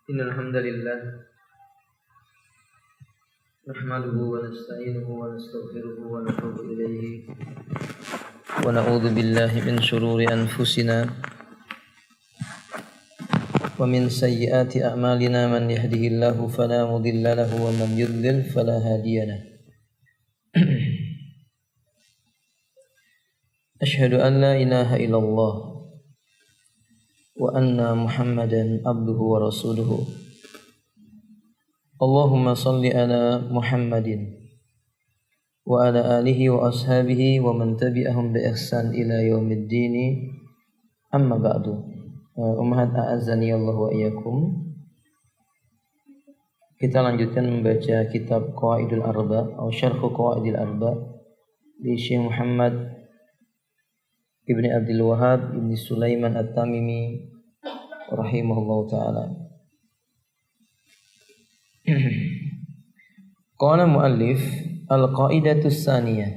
Innal hamdalillah nahmaduhu wa nasta'inuhu wa nastaghfiruhu wa natubu ilayhi wa na'udzu billahi min shururi anfusina wa min sayyiati a'malina man yahdihillahu fala mudilla lahu wa man yudlil fala hadiya lahu. Asyhadu an la ilaha illallah wa anna Muhammadan abduhu wa rasuluhu. Allahumma salli ala Muhammadin wa ala alihi wa ashabihi wa man tabi'ahum bi ihsan ila yaumiddin. Amma ba'du. Ummahat a'azzani Allah wa iyyakum. Kita lanjutkan membaca kitab Qawaidul Arba atau Syarh Qawaidil Arba di Syekh Muhammad Ibni Abdul Wahhab Ibni Sulaiman At-Tamimi rahimahullahu ta'ala. Qala muallif al-qaidatus saniyah.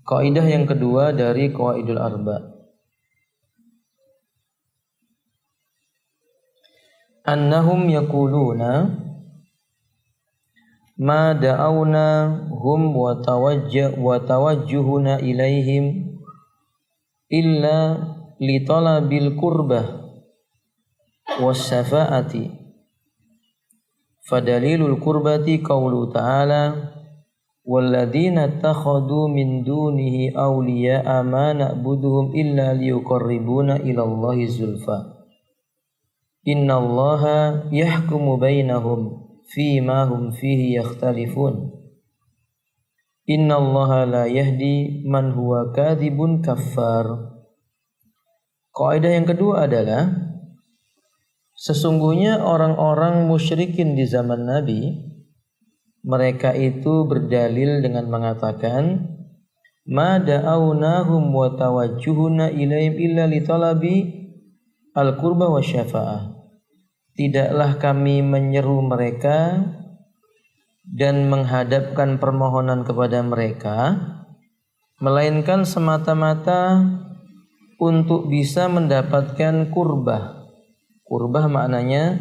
Kaidah yang kedua dari Qawaidul Arba. Annahum yaquluna ma da'awna hum wa tawajjuhuna ilaihim illa li talabil qurbah was syafa'ati. Fadalilul qurbati qaulu ta'ala walladzina takhadu min dunihi awliya'a ma na'buduhum illa liyuqarribuna ilallahi zulfa. Innallaha yahkumu bainahum fima hum fihi yakhtalifun. Innallaha la yahdi man huwa kadhibun kaffar. Kaidah yang kedua adalah sesungguhnya orang-orang musyrikin di zaman Nabi, mereka itu berdalil dengan mengatakan ma da'awnahum wa tawajjuhuna ilaihim illa li talabi al-qurba wa syafa'ah. Tidaklah kami menyeru mereka dan menghadapkan permohonan kepada mereka melainkan semata-mata untuk bisa mendapatkan kurbah. Kurbah maknanya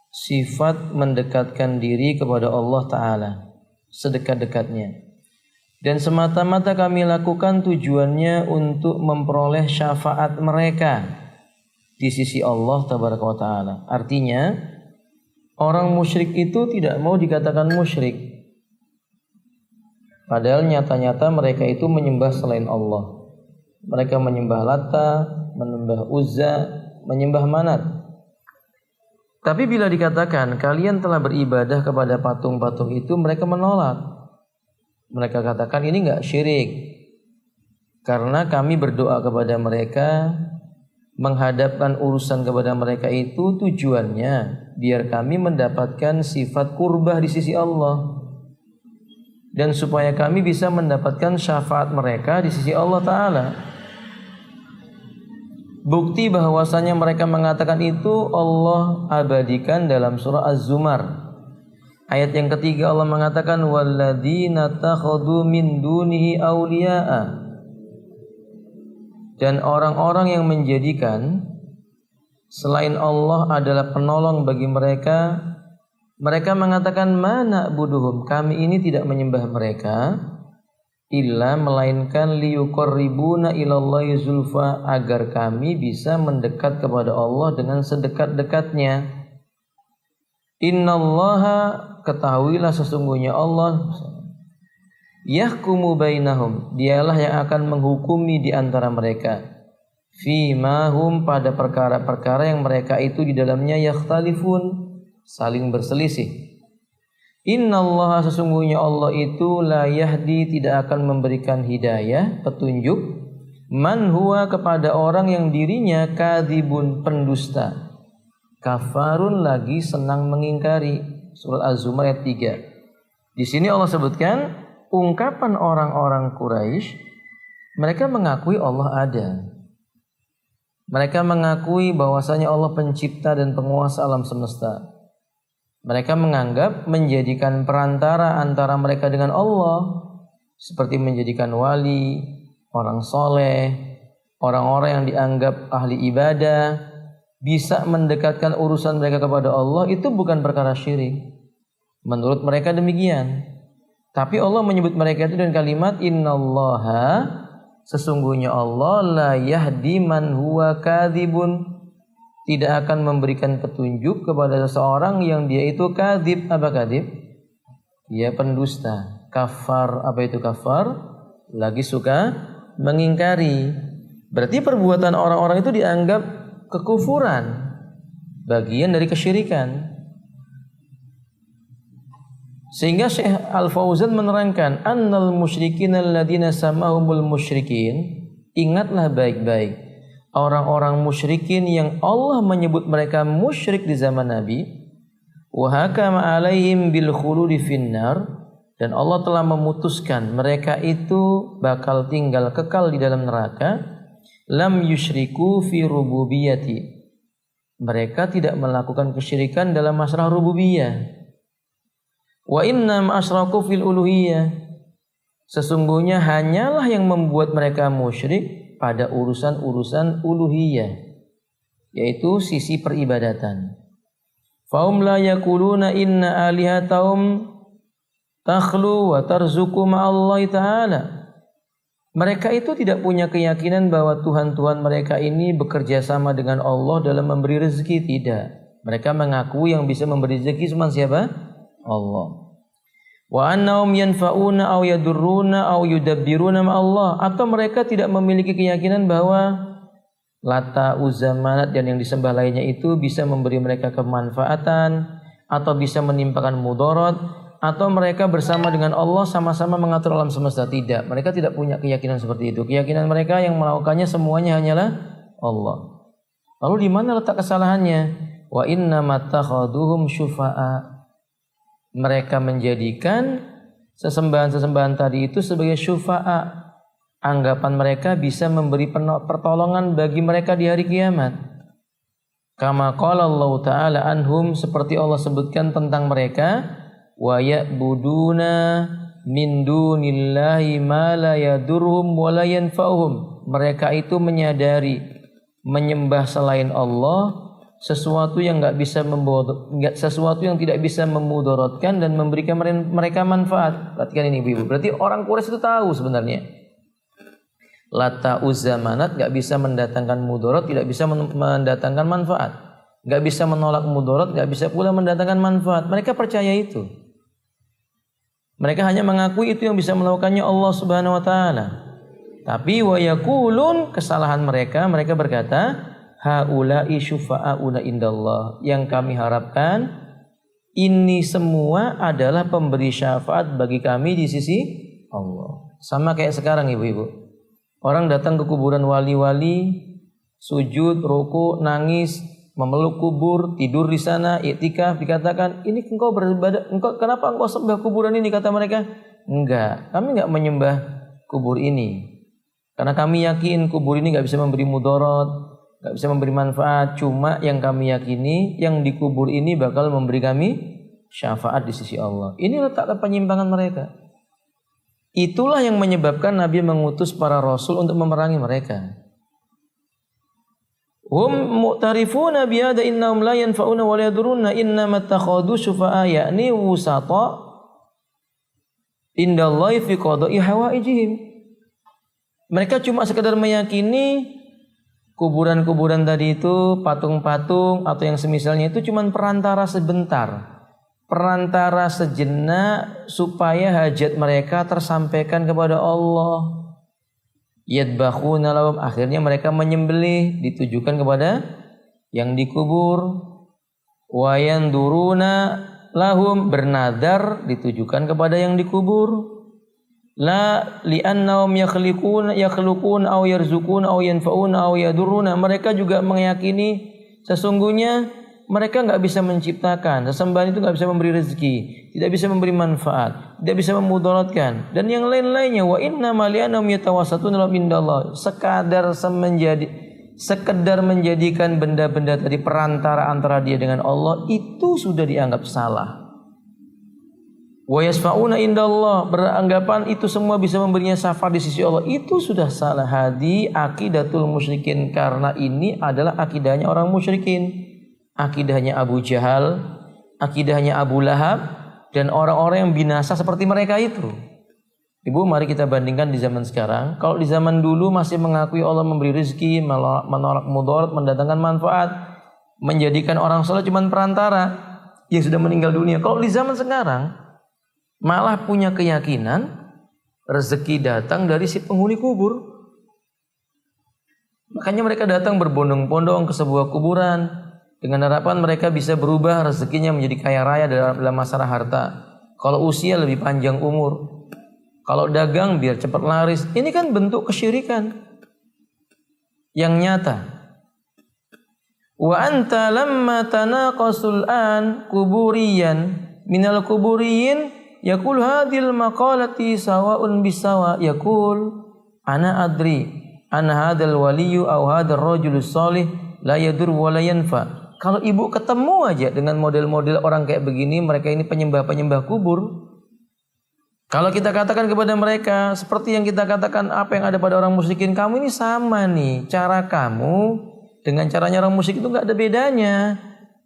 sifat mendekatkan diri kepada Allah Ta'ala sedekat-dekatnya. Dan semata-mata kami lakukan tujuannya untuk memperoleh syafaat mereka di sisi Allah Tabaraka wa Ta'ala. Artinya orang musyrik itu tidak mau dikatakan musyrik, padahal nyata-nyata mereka itu menyembah selain Allah. Mereka menyembah Lata, menyembah Uzza, menyembah Manat. Tapi bila dikatakan kalian telah beribadah kepada patung-patung itu, mereka menolak. Mereka katakan ini enggak syirik, karena kami berdoa kepada mereka, menghadapkan urusan kepada mereka itu tujuannya biar kami mendapatkan sifat kurbah di sisi Allah dan supaya kami bisa mendapatkan syafaat mereka di sisi Allah Ta'ala. Bukti bahwasanya mereka mengatakan itu Allah abadikan dalam surah Az-Zumar. Ayat yang ketiga Allah mengatakan walladzina takhadu min dunihi awliya'a. Dan orang-orang yang menjadikan selain Allah adalah penolong bagi mereka, mereka mengatakan mana buduhum, kami ini tidak menyembah mereka illa melainkan liyuqarribuna ilallahi zulfa, agar kami bisa mendekat kepada Allah dengan sedekat-dekatnya. Innallaha, ketahuilah sesungguhnya Allah yahkumu bainahum, dialah yang akan menghukumi di antara mereka fima hum, pada perkara-perkara yang mereka itu di dalamnya yakhtalifun, saling berselisih. Innallaha, sesungguhnya Allah itu la yahdi, tidak akan memberikan hidayah, petunjuk, man huwa, kepada orang yang dirinya kadzibun, pendusta, kafarun, lagi senang mengingkari. Surat Az-Zumar ayat 3. Di sini Allah sebutkan ungkapan orang-orang Quraisy, mereka mengakui Allah ada. Mereka mengakui bahwasanya Allah pencipta dan penguasa alam semesta. Mereka menganggap menjadikan perantara antara mereka dengan Allah, seperti menjadikan wali, orang soleh, orang-orang yang dianggap ahli ibadah, bisa mendekatkan urusan mereka kepada Allah, itu bukan perkara syirik. Menurut mereka demikian. Tapi Allah menyebut mereka itu dengan kalimat innallaha, sesungguhnya Allah la yahdi man huwa kadzibun, tidak akan memberikan petunjuk kepada seseorang yang dia itu kadzib. Apa kadzib? Dia pendusta. Kafar, apa itu kafar? Lagi suka mengingkari. Berarti perbuatan orang-orang itu dianggap kekufuran, bagian dari kesyirikan. Sehingga Syekh Al-Fauzan menerangkan annal musyrikin alladzina samahumul musyrikin, ingatlah baik-baik orang-orang musyrikin yang Allah menyebut mereka musyrik di zaman Nabi, wa hakama alaihim bil khuludi finnar, dan Allah telah memutuskan mereka itu bakal tinggal kekal di dalam neraka. Lam yusyriku fi rububiyati, mereka tidak melakukan kesyirikan dalam masalah rububiyah. Wa innam asyraku fil uluhiyah, sesungguhnya hanyalah yang membuat mereka musyrik pada urusan-urusan uluhiyah, yaitu sisi peribadatan. Faum la yaquluna inna alihatahum takhlu wa tarzuqu ma'allahi ta'ala. Mereka itu tidak punya keyakinan bahwa Tuhan-Tuhan mereka ini bekerja sama dengan Allah dalam memberi rezeki. Tidak. Mereka mengaku yang bisa memberi rezeki cuma siapa? Allah. Wa annahum yanfa'una aw yadurruna aw yudabbiruna ma'allah, atau mereka tidak memiliki keyakinan bahwa Lata, Uzza, Manat dan yang disembah lainnya itu bisa memberi mereka kemanfaatan atau bisa menimpakan mudarat, atau mereka bersama dengan Allah sama-sama mengatur alam semesta. Tidak, mereka tidak punya keyakinan seperti itu. Keyakinan mereka yang melakukannya semuanya hanyalah Allah. Lalu di mana letak kesalahannya? Wa inna mattakhaduhum syufa'a, mereka menjadikan sesembahan-sesembahan tadi itu sebagai syufa'a. Anggapan mereka bisa memberi pertolongan bagi mereka di hari kiamat. Kama qala Allah Ta'ala anhum, seperti Allah sebutkan tentang mereka, wa ya'buduna min dunillahi ma la yadurhum wa la yanfa'uhum. Mereka itu menyadari menyembah selain Allah sesuatu yang sesuatu yang tidak bisa memudaratkan dan memberikan mereka manfaat. Perhatikan ini Ibu. Berarti orang Quraisy itu tahu sebenarnya Lata, Uzza, Manat gak bisa mendatangkan mudarat, tidak bisa mendatangkan manfaat. Gak bisa menolak mudarat, gak bisa pula mendatangkan manfaat. Mereka percaya itu. Mereka hanya mengakui itu yang bisa melakukannya Allah Subhanahu wa taala. Tapi wa yaqulun, kesalahan mereka berkata, haula'i syufa'auna indallah, yang kami harapkan ini semua adalah pemberi syafaat bagi kami di sisi Allah. Sama kayak sekarang ibu-ibu. Orang datang ke kuburan wali-wali, sujud, ruku, nangis, memeluk kubur, tidur di sana, iktikaf, dikatakan, "Ini engkau beribadah, kenapa engkau sembah kuburan ini?" Kata mereka, "Enggak, kami enggak menyembah kubur ini. Karena kami yakin kubur ini enggak bisa memberi mudarat, enggak bisa memberi manfaat. Cuma yang kami yakini, yang di kubur ini bakal memberi kami syafaat di sisi Allah." Ini letak penyimpangan mereka. Itulah yang menyebabkan Nabi mengutus para rasul untuk memerangi mereka. Hum mu'tarifuna bihada innahum la yanfa'una wa la yadurruna innama takhadu syufa'a, yakni wusata indallahi fi qada'i hawaijihim. Mereka cuma sekedar meyakini kuburan-kuburan tadi itu, patung-patung atau yang semisalnya itu cuma perantara sebentar, perantara sejenak supaya hajat mereka tersampaikan kepada Allah. Yadbakhuna lahum, akhirnya mereka menyembelih ditujukan kepada yang dikubur. Wa yanduruna lahum, bernadar ditujukan kepada yang dikubur. La li'annahum yakhluqun aw yarzuqun aw yanfa'un aw yadurruna, mereka juga meyakini sesungguhnya mereka enggak bisa menciptakan, sesembahan itu enggak bisa memberi rezeki, tidak bisa memberi manfaat, tidak bisa memudaratkan, dan yang lain-lainnya. Wa inna mali'annahum yatawassatuna indallah, sekedar menjadikan benda-benda tadi perantara antara dia dengan Allah, itu sudah dianggap salah. Wa yasfa'una indallah, beranggapan itu semua bisa memberinya syafaat di sisi Allah. Itu sudah salah. Hadi akidatul musyrikin, karena ini adalah akidahnya orang musyrikin. Akidahnya Abu Jahal, akidahnya Abu Lahab, dan orang-orang yang binasa seperti mereka itu. Ibu, mari kita bandingkan di zaman sekarang. Kalau di zaman dulu masih mengakui Allah memberi rezeki, menolak mudarat, mendatangkan manfaat, menjadikan orang soleh cuma perantara yang sudah meninggal dunia. Kalau di zaman sekarang malah punya keyakinan rezeki datang dari si penghuni kubur. Makanya mereka datang berbondong-bondong ke sebuah kuburan dengan harapan mereka bisa berubah rezekinya menjadi kaya raya dalam masalah harta. Kalau usia lebih panjang umur. Kalau dagang biar cepat laris. Ini kan bentuk kesyirikan yang nyata. Wa anta lamma tanaqasul an kuburiyan minal kuburiyin yaqul hadhil maqalati sawa'un bisawa, yaqul ana adri ana hadzal waliyyu aw hadzal rajulus shalih la yadur wa la yanfa. Kalau ibu ketemu aja dengan model-model orang kayak begini, mereka ini penyembah-penyembah kubur. Kalau kita katakan kepada mereka seperti yang kita katakan apa yang ada pada orang musyrikin, kamu ini sama nih, cara kamu dengan caranya orang musyrik itu enggak ada bedanya.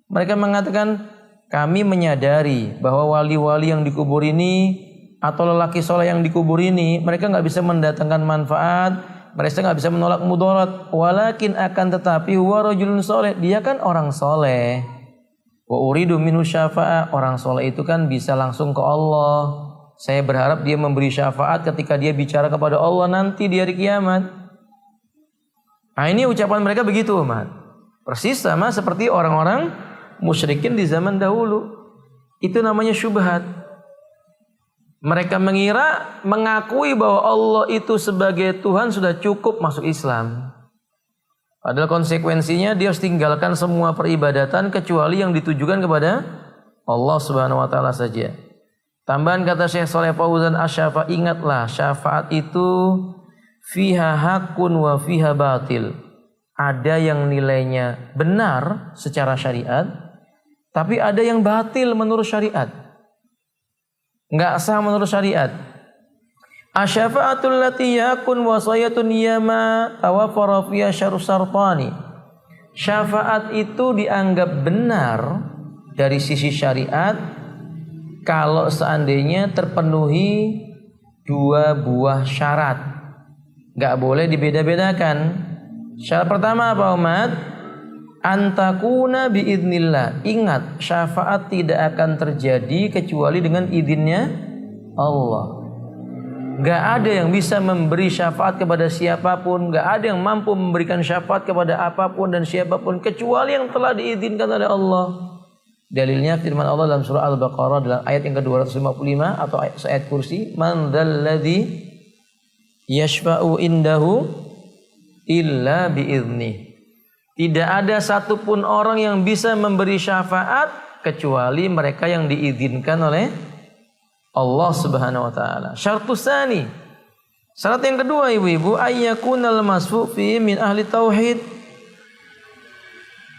Mereka mengatakan kami menyadari bahwa wali-wali yang dikubur ini atau lelaki soleh yang dikubur ini mereka nggak bisa mendatangkan manfaat, mereka nggak bisa menolak mudarat. Walakin akan tetapi huwa rajulun soleh, dia kan orang soleh. Wa uridu minhu syafa'ah, orang soleh itu kan bisa langsung ke Allah. Saya berharap dia memberi syafaat ketika dia bicara kepada Allah nanti di hari kiamat. Nah, ini ucapan mereka begitu, Umat. Persis sama seperti orang-orang musyrikin di zaman dahulu. Itu namanya syubhat. Mereka mengira mengakui bahwa Allah itu sebagai Tuhan sudah cukup masuk Islam. Padahal konsekuensinya dia harus tinggalkan semua peribadatan kecuali yang ditujukan kepada Allah Subhanahu wa taala saja. Tambahan kata Syekh Shalih Fauzan Asy-Syafa', ingatlah syafaat itu fiha hakun wa fiha batil. Ada yang nilainya benar secara syariat, tapi ada yang batil menurut syariat. Enggak sah menurut syariat. Asyafa'atul lati yakun wasayatun yama tawaffara fiha syarus sartani. Syafaat itu dianggap benar dari sisi syariat kalau seandainya terpenuhi dua buah syarat. Enggak boleh dibeda-bedakan. Syarat pertama apa, umat? Antakuna biidnillah. Ingat, syafaat tidak akan terjadi kecuali dengan izinnya Allah. Gak ada yang bisa memberi syafaat kepada siapapun, gak ada yang mampu memberikan syafaat kepada apapun dan siapapun kecuali yang telah diizinkan oleh Allah. Dalilnya firman Allah dalam surah Al-Baqarah dalam ayat yang ke-255 atau ayat kursi, man dzalladzi yashfa'u indahu illa biidznih. Tidak ada satupun orang yang bisa memberi syafaat kecuali mereka yang diizinkan oleh Allah Subhanahu wa taala. Syartus tsani. Syarat yang kedua, ibu-ibu, ayyakunal masfu fi min ahli tauhid.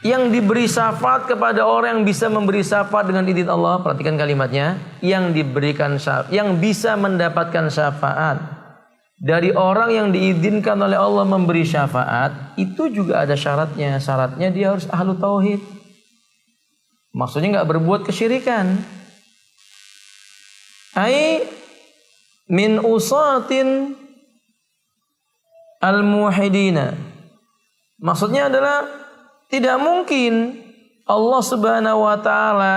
Yang diberi syafaat kepada orang yang bisa memberi syafaat dengan izin Allah, perhatikan kalimatnya, yang diberikan syafaat, yang bisa mendapatkan syafaat dari orang yang diizinkan oleh Allah memberi syafaat, itu juga ada syaratnya. Syaratnya dia harus ahlu tauhid. Maksudnya nggak berbuat kesyirikan. Ai min usatin al-muwahhidina. Maksudnya adalah tidak mungkin Allah Subhanahu wa taala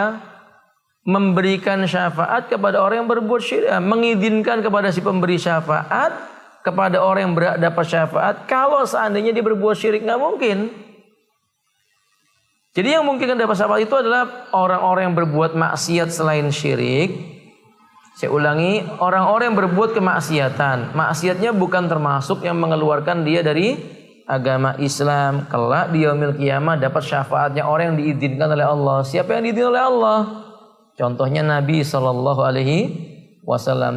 memberikan syafaat kepada orang yang berbuat syirik, mengizinkan kepada si pemberi syafaat kepada orang yang berhak dapat syafaat kalau seandainya dia berbuat syirik, nggak mungkin. Jadi yang mungkin dapat syafaat itu adalah orang-orang yang berbuat maksiat selain syirik. Saya ulangi, orang-orang yang berbuat kemaksiatan. Maksiatnya bukan termasuk yang mengeluarkan dia dari agama Islam. Kelak di yaumil qiyamah dapat syafaatnya orang yang diizinkan oleh Allah. Siapa yang diizinkan oleh Allah? Contohnya Nabi SAW.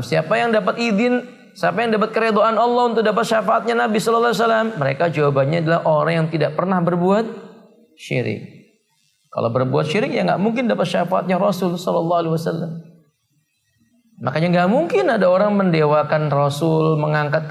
Siapa yang dapat izin, siapa yang dapat keridhaan Allah untuk dapat syafaatnya Nabi SAW? Mereka jawabannya adalah orang yang tidak pernah berbuat syirik. Kalau berbuat syirik ya nggak mungkin dapat syafaatnya Rasul SAW. Makanya nggak mungkin ada orang mendewakan Rasul, mengangkat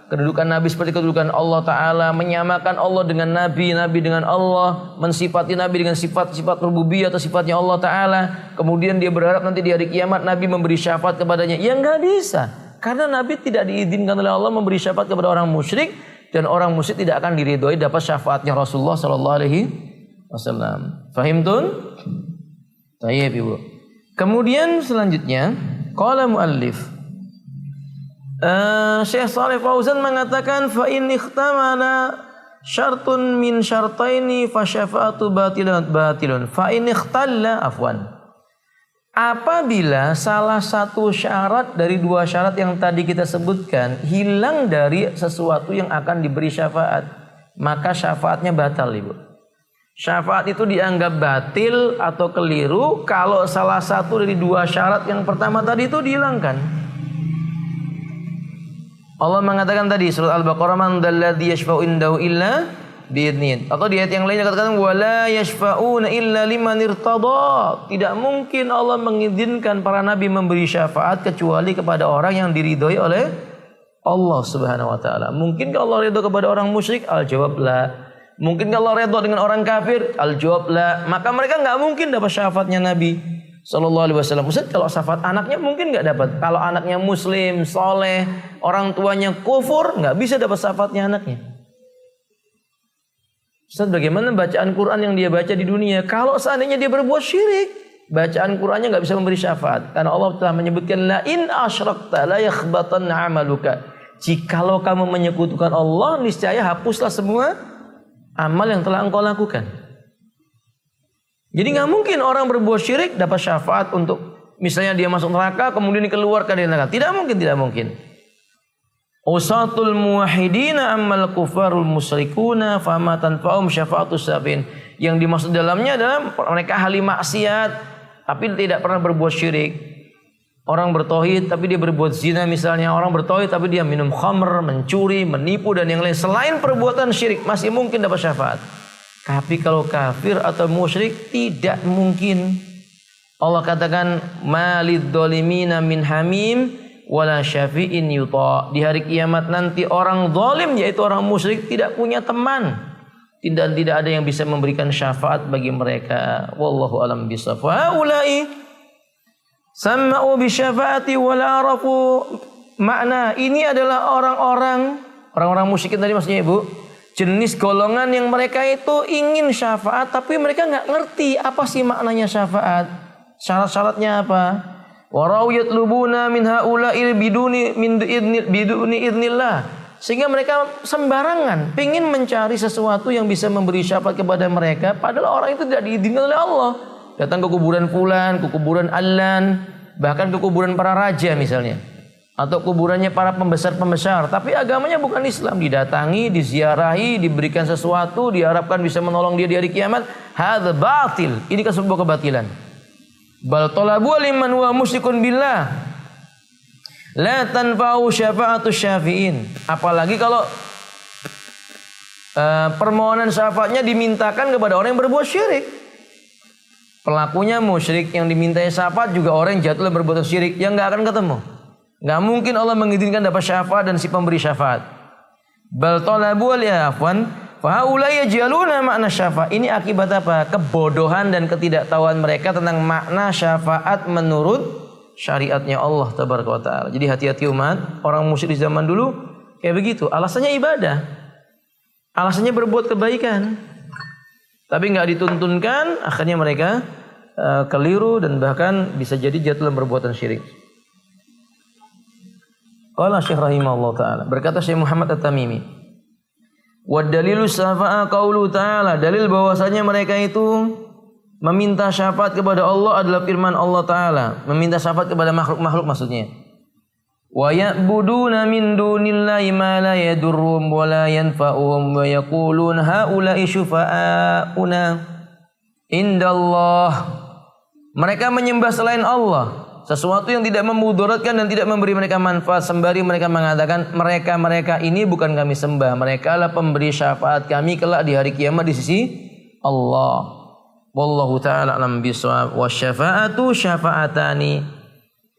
kedudukan Nabi seperti kedudukan Allah Ta'ala, menyamakan Allah dengan Nabi, Nabi dengan Allah, mensifati Nabi dengan sifat-sifat rububiyah atau sifatnya Allah Ta'ala. Kemudian dia berharap nanti di hari kiamat Nabi memberi syafaat kepadanya. Ya nggak bisa. Karena Nabi tidak diizinkan oleh Allah memberi syafaat kepada orang musyrik. Dan orang musyrik tidak akan diridhoi dapat syafaatnya Rasulullah SAW. Fahim tun? Tayyib ibu. Kemudian selanjutnya, qala muallif. Syekh Shalih Fauzan mengatakan fa in ikhtamala syartun min syartaini fa syafa'atu batilun. Fa in ikhtalla afwan. Apabila salah satu syarat dari dua syarat yang tadi kita sebutkan hilang dari sesuatu yang akan diberi syafaat, maka syafaatnya batal, Ibu. Syafaat itu dianggap batil atau keliru kalau salah satu dari dua syarat yang pertama tadi itu dihilangkan. Allah mengatakan tadi surat Al-Baqarah, man dzalladzi yashfa'u indahu illa bi'idnih. Atau di ayat yang lainnya katakan wala yashfa'una illa liman irtada. Tidak mungkin Allah mengizinkan para nabi memberi syafaat kecuali kepada orang yang diridhoi oleh Allah Subhanahu wa taala. Mungkin Allah ridho kepada orang musyrik? Al-jawab la. Mungkin Allah ridho dengan orang kafir? Al-jawab la. Maka mereka enggak mungkin dapat syafaatnya Nabi sallallahu alaihi wasallam. Ustaz, kalau syafaat anaknya mungkin enggak dapat. Kalau anaknya muslim, soleh, orang tuanya kufur, enggak bisa dapat syafaatnya anaknya. Ustaz, bagaimana bacaan Quran yang dia baca di dunia? Kalau seandainya dia berbuat syirik, bacaan Qurannya nggak bisa memberi syafaat. Karena Allah telah menyebutkan la in asyrakta la yakhbatanna amaluka. Jikalau kamu menyekutukan Allah, niscaya hapuslah semua amal yang telah engkau lakukan. Jadi nggak mungkin orang berbuat syirik dapat syafaat untuk misalnya dia masuk neraka kemudian dikeluarkan dari neraka. Tidak mungkin, tidak mungkin. Usatul muwahhidina ammal kufarul musyrikuna fama tanfa'um syafa'atus syafi'in. Yang dimaksud dalamnya adalah mereka ahli maksiat tapi tidak pernah berbuat syirik. Orang bertauhid tapi dia berbuat zina misalnya, orang bertauhid tapi dia minum khamr, mencuri, menipu dan yang lain selain perbuatan syirik masih mungkin dapat syafaat. Tapi kalau kafir atau musyrik tidak mungkin. Allah katakan malid dhalimina min hamim wala syafi'in yuta. Di hari kiamat nanti orang zalim yaitu orang musyrik tidak punya teman. Tidak ada yang bisa memberikan syafaat bagi mereka. Wallahu alam bisawab. Haula'i sama'u bi syafaati wala arafu makna. Ini adalah orang-orang musyrikin tadi maksudnya Ibu. Jenis golongan yang mereka itu ingin syafaat tapi mereka enggak ngerti apa sih maknanya syafaat. Syarat-syaratnya apa? Warau yatlubuna min haula'il biduni idznillah. Sehingga mereka sembarangan pengin mencari sesuatu yang bisa memberi syafaat kepada mereka padahal orang itu tidak diizinkan oleh Allah. Datang ke kuburan fulan, ke kuburan allan, bahkan ke kuburan para raja misalnya, atau kuburannya para pembesar-pembesar, tapi agamanya bukan Islam. Didatangi, diziarahi, diberikan sesuatu, diharapkan bisa menolong dia di hari kiamat. Hadza batil. Ini kan sebuah kebatilan. Bal talabu liman huwa musyrikun billah la tanfa'u syafa'atu syafi'in. Apalagi kalau permohonan syafaatnya dimintakan kepada orang yang berbuat syirik. Pelakunya musyrik, yang dimintai syafaat juga orang yang jatuh berbuat syirik, yang enggak akan ketemu. Enggak mungkin Allah mengizinkan dapat syafaat dan si pemberi syafaat. Bal talabu afwan fahaulai yaj'aluna makna syafaat. Ini akibat apa? Kebodohan dan ketidaktahuan mereka tentang makna syafaat menurut syariatnya Allah tabaraka wa taala. Jadi hati-hati umat, orang musyrik di zaman dulu kayak begitu. Alasannya ibadah. Alasannya berbuat kebaikan. Tapi enggak dituntunkan, akhirnya mereka keliru dan bahkan bisa jadi jatuh dalam perbuatan syirik. Qala Syekh rahimahullah taala, berkata Syekh Muhammad At-Tamimi, wa dalilu syafa'a qaulu ta'ala, dalil bahwasanya mereka itu meminta syafaat kepada Allah adalah firman Allah Ta'ala, meminta syafaat kepada makhluk-makhluk maksudnya. Wa ya'buduna min dunillahi ma la yadurrum wa la yanfa'uhum wa yaquluna haula'i syufa'auna indallah. Mereka menyembah selain Allah sesuatu yang tidak memudaratkan dan tidak memberi mereka manfaat, sembari mereka mengatakan mereka ini bukan kami sembah, mereka adalah pemberi syafaat kami kelak di hari kiamat di sisi Allah. Wallahu ta'ala alam bisawab. Wasyafa'atu syafa'atani.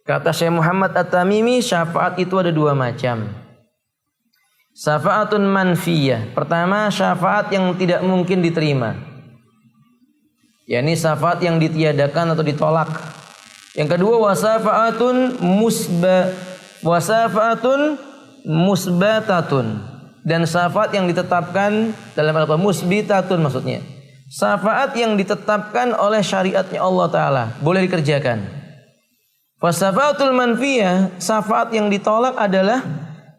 Kata Syekh Muhammad At-Tamimi, syafaat itu ada dua macam. Syafaatun manfiyah. Pertama, syafaat yang tidak mungkin diterima. yakni syafaat yang ditiadakan atau ditolak. Yang kedua, wasafaatun musbatatun, dan syafaat yang ditetapkan dalam Al-Qur'an, musbitatun maksudnya. Syafaat yang ditetapkan oleh syariatnya Allah Ta'ala, boleh dikerjakan. Wasafaatul manfiyah, syafaat yang ditolak adalah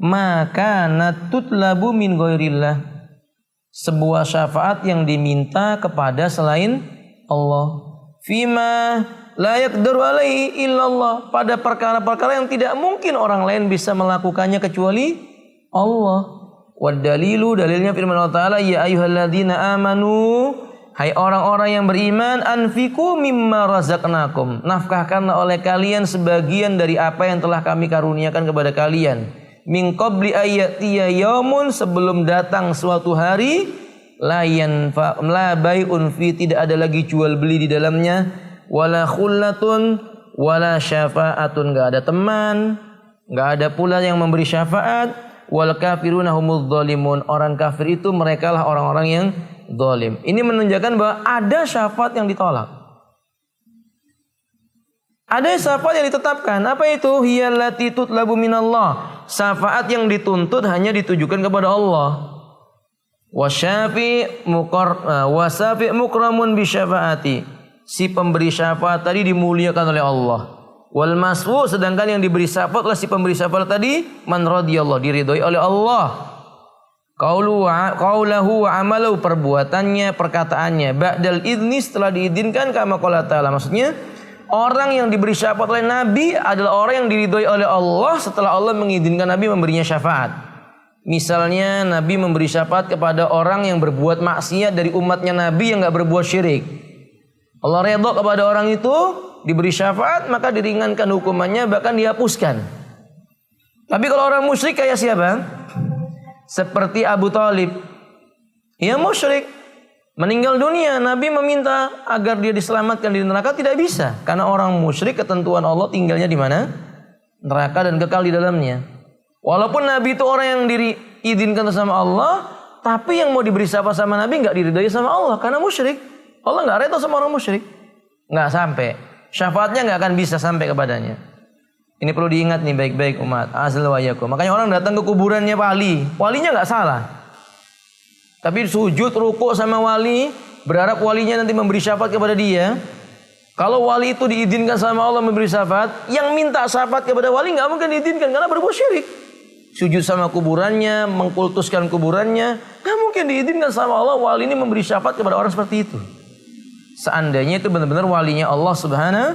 maka natutlabu min ghairillah, sebuah syafaat yang diminta kepada selain Allah. Fima la yaqdiru alaihi illallah, pada perkara-perkara yang tidak mungkin orang lain bisa melakukannya kecuali Allah. Wad dalilu, dalilnya firman Allah Ta'ala, ya ayyuhalladzina amanu, hai orang-orang yang beriman, anfiku mimma razaqnakum, nafkahkanlah oleh kalian sebagian dari apa yang telah kami karuniakan kepada kalian. Min qabli ayyatiya yaumun, sebelum datang suatu hari, la bai'un fi, tidak ada lagi jual beli di dalamnya, wala khullatun wala syafa'atun, enggak ada teman, enggak ada pula yang memberi syafaat, wal kafiruna humudz zalimun, orang kafir itu merekalah orang-orang yang zalim. Ini menunjukkan bahwa ada syafaat yang ditolak. Ada syafaat yang ditetapkan. Apa itu? Hiyallati tutlabu minallah, syafaat yang dituntut hanya ditujukan kepada Allah. Wasyafi mukramun bisyafaati, si pemberi syafaat tadi dimuliakan oleh Allah. Wal masfu, sedangkan yang diberi syafaat oleh si pemberi syafaat tadi, man radiyallahu, diridhoi oleh Allah. Qaulahu wa amalahu, perbuatannya, perkataannya, ba'dal idzni, setelah diizinkan, kama qala ta'ala, maksudnya orang yang diberi syafaat oleh Nabi adalah orang yang diridhoi oleh Allah setelah Allah mengizinkan Nabi memberinya syafaat. Misalnya Nabi memberi syafaat kepada orang yang berbuat maksiat dari umatnya Nabi yang enggak berbuat syirik. Allah redha kepada orang itu, diberi syafaat, maka diringankan hukumannya, bahkan dihapuskan. Tapi kalau orang musyrik kayak siapa? Seperti Abu Thalib, ia musyrik, meninggal dunia, Nabi meminta agar dia diselamatkan dari neraka, tidak bisa, karena orang musyrik ketentuan Allah tinggalnya di mana? Neraka dan kekal di dalamnya. Walaupun Nabi itu orang yang diizinkan sama Allah, tapi yang mau diberi syafaat sama Nabi nggak diridhai sama Allah karena musyrik. Allah nggak redha sama orang musyrik, nggak sampai, syafaatnya nggak akan bisa sampai kepadanya. Ini perlu diingat nih baik-baik umat. Azza wa yakum. Makanya orang datang ke kuburannya walinya nggak salah, tapi sujud rukuk sama wali, berharap walinya nanti memberi syafaat kepada dia. Kalau wali itu diizinkan sama Allah memberi syafaat, yang minta syafaat kepada wali nggak mungkin diizinkan karena berbuat syirik. Sujud sama kuburannya, mengkultuskan kuburannya, nggak mungkin diizinkan sama Allah wali ini memberi syafaat kepada orang seperti itu. Seandainya itu benar-benar walinya Allah Subhanahu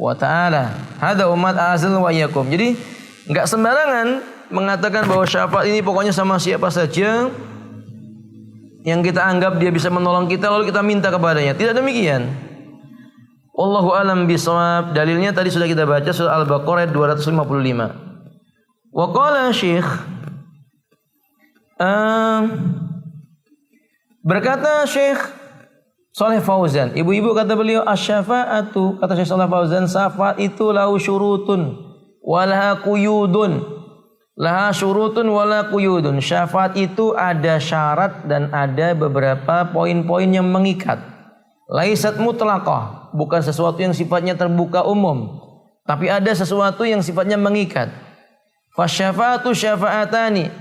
wa ta'ala. Hada umat azza wa yakum. Jadi enggak sembarangan mengatakan bahwa syafaat ini pokoknya sama siapa saja yang kita anggap dia bisa menolong kita lalu kita minta kepadanya. Tidak demikian. Wallahu alam bisawab. Dalilnya tadi sudah kita baca, surah Al-Baqarah 255. Wa qala Syekh, berkata Syekh Saleh Fauzan, ibu-ibu kata beliau, asy-syafa'atu, kata Syekh Saleh Fauzan, syafaat itu lahu syurutun walaha quyudun. Laha syurutun wala quyudun. Syafaat itu ada syarat dan ada beberapa poin-poin yang mengikat. Laisat mutlaqah, bukan sesuatu yang sifatnya terbuka umum, tapi ada sesuatu yang sifatnya mengikat. Fasyafa'atu syafa'atani,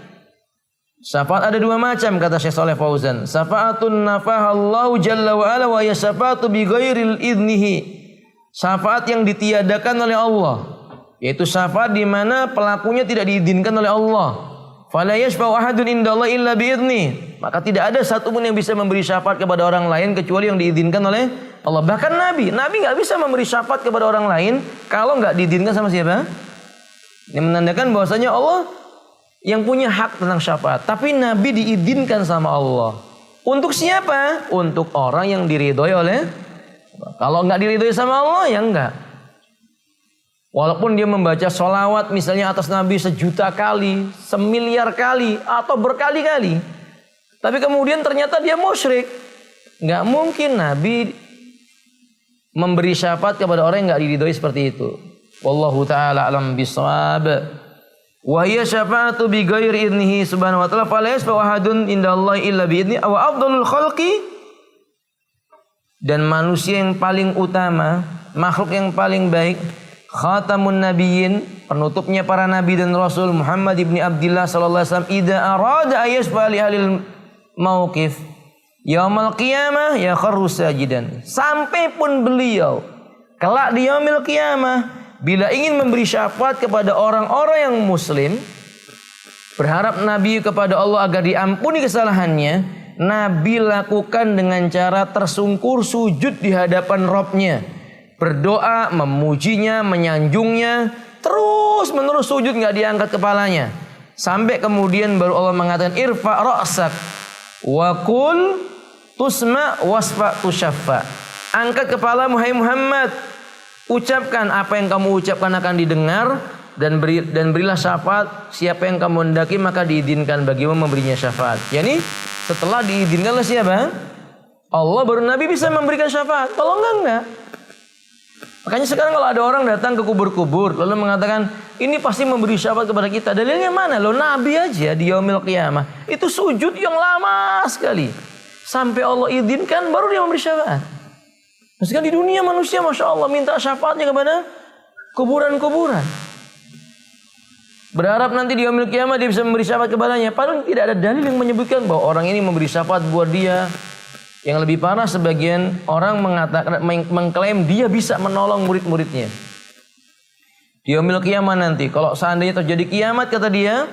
syafaat ada dua macam, kata Syekh Saleh Fauzan. Syafaatun nafahallahu jalla wa ala wa yasafatu bi ghairil idnihi, syafaat yang ditiadakan oleh Allah, yaitu syafaat di mana pelakunya tidak diizinkan oleh Allah. Fala yashfa'u ahadun indallahi illa bi idni, maka tidak ada satu pun yang bisa memberi syafaat kepada orang lain kecuali yang diizinkan oleh Allah. Bahkan Nabi enggak bisa memberi syafaat kepada orang lain kalau enggak diizinkan sama siapa? Ini menandakan bahwasanya Allah yang punya hak tentang syafaat, tapi Nabi diizinkan sama Allah. Untuk siapa? Untuk orang yang diridhoi oleh Allah. Kalau enggak diridhoi sama Allah, ya enggak. Walaupun dia membaca sholawat misalnya atas Nabi 1.000.000 kali, 1.000.000.000 kali, atau berkali-kali, tapi kemudian ternyata dia musyrik, enggak mungkin Nabi memberi syafaat kepada orang yang enggak diridhoi seperti itu. Wallahu taala alam bisawab. Wa hiya syafa'atu bi ghairi idnihi subhanahu wa ta'ala fala yashfa'u ahadun indallahi illa bi idni wa afdalul khalqi, dan manusia yang paling utama, makhluk yang paling baik, khatamun nabiyyin, penutupnya para nabi dan rasul, Muhammad ibni Abdillah sallallahu alaihi wasallam, idza arada ayasfa li ahlil mauqif yaumal qiyamah ya kharru sajidan. Sampai pun beliau kelak di yaumil qiyamah bila ingin memberi syafaat kepada orang-orang yang muslim, berharap nabi kepada Allah agar diampuni kesalahannya, nabi lakukan dengan cara tersungkur sujud di hadapan Rabb-nya, berdoa, memujinya, menyanjungnya, terus menerus sujud, nggak diangkat kepalanya, sampai kemudian baru Allah mengatakan irfa ra'sak wa qul tusma wasfa tusyaffa. Angkat kepalamu hai Muhammad, ucapkan apa yang kamu ucapkan akan didengar, dan berilah syafaat siapa yang kamu hendaki maka diizinkan bagimu memberinya syafaat. Yani setelah diizinkan oleh siapa? Allah, baru Nabi bisa memberikan syafaat. Kalau enggak. Makanya sekarang kalau ada orang datang ke kubur-kubur lalu mengatakan ini pasti memberi syafaat kepada kita, dalilnya mana? Loh, Nabi aja di yaumil qiyamah itu sujud yang lama sekali sampai Allah izinkan baru dia memberi syafaat. Sekarang di dunia manusia Masya Allah minta syafaatnya kepada kuburan-kuburan, berharap nanti di yaumil qiyamah dia bisa memberi syafaat kepadanya, padahal tidak ada dalil yang menyebutkan bahwa orang ini memberi syafaat buat dia. Yang lebih parah, sebagian orang mengatakan, mengklaim dia bisa menolong murid-muridnya di yaumil qiyamah nanti. Kalau seandainya terjadi kiamat, kata dia,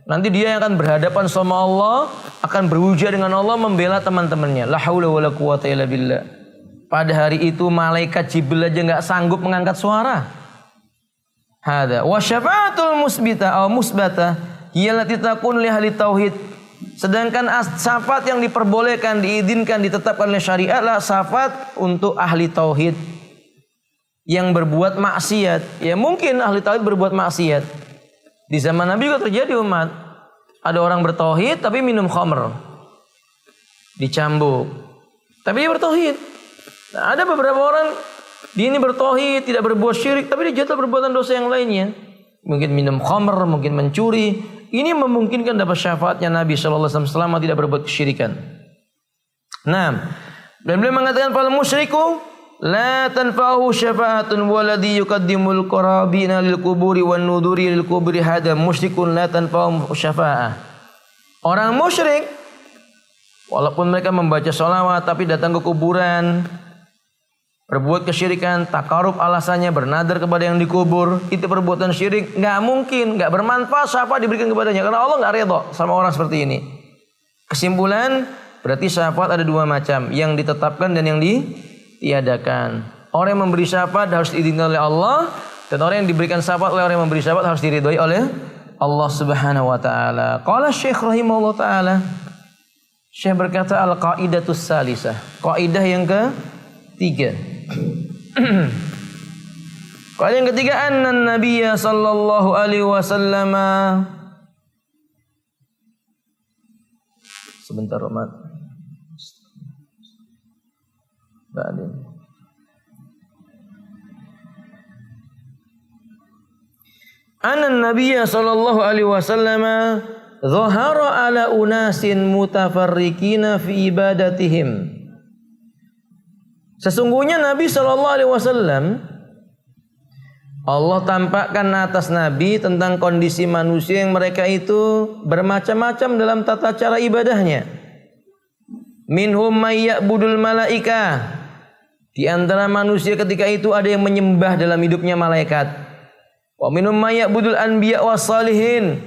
nanti dia yang akan berhadapan sama Allah, akan berhujah dengan Allah, membela teman-temannya. La haula wala quwata illa billah. Pada hari itu malaikat Jibril aja nggak sanggup mengangkat suara. Hada wa syafaatul musbita aw musbata hiya allati takun li ahli tauhid. Sedangkan syafaat yang diperbolehkan, diizinkan, ditetapkan oleh syariat lah syafaat untuk ahli tauhid yang berbuat maksiat. Ya mungkin ahli tauhid berbuat maksiat. Di zaman Nabi juga terjadi umat. Ada orang bertauhid tapi minum khamr, dicambuk, tapi dia bertauhid. Nah, ada beberapa orang dia ini bertauhid, tidak berbuat syirik, tapi dia jatuh perbuatan dosa yang lainnya. Mungkin minum khamr, mungkin mencuri. Ini memungkinkan dapat syafaatnya Nabi SAW selama tidak berbuat kesyirikan. Nah, dan beliau mengatakan fal musyriku la tanfa'uhu syafa'atun waladhi yuqaddimul qarabina lil kuburi wan nuduri lil kuburi hada musyrikun la tanfa'uhu syafa'ah. Orang musyrik walaupun mereka membaca sholawat tapi datang ke kuburan, berbuat kesyirikan, takarub alasannya, bernadar kepada yang dikubur, itu perbuatan syirik, nggak mungkin, nggak bermanfaat syafaat diberikan kepadanya, karena Allah nggak redha sama orang seperti ini. Kesimpulan, berarti syafaat ada dua macam, yang ditetapkan dan yang ditiadakan. Orang yang memberi syafaat harus diizinkan oleh Allah, dan orang yang diberikan syafaat oleh orang yang memberi syafaat harus diridhoi oleh Allah Subhanahu wa taala. Qala Syekh rahimahullah taala, Syekh berkata al-qaidatus salisah, kaidah yang ketiga. Kaidah yang ketiga, annan nabiyya sallallahu alaihi wasallam, sebentar Umat, annan nabiyya sallallahu alaihi wasallam dhahara ala unasin mutafarriqina fi ibadatihim. Sesungguhnya Nabi SAW, Allah tampakkan atas Nabi tentang kondisi manusia yang mereka itu bermacam-macam dalam tata cara ibadahnya. Minhum may ya'budul malaika. Di antara manusia ketika itu ada yang menyembah dalam hidupnya malaikat. Wa minhum may ya'budul anbiya was salihin.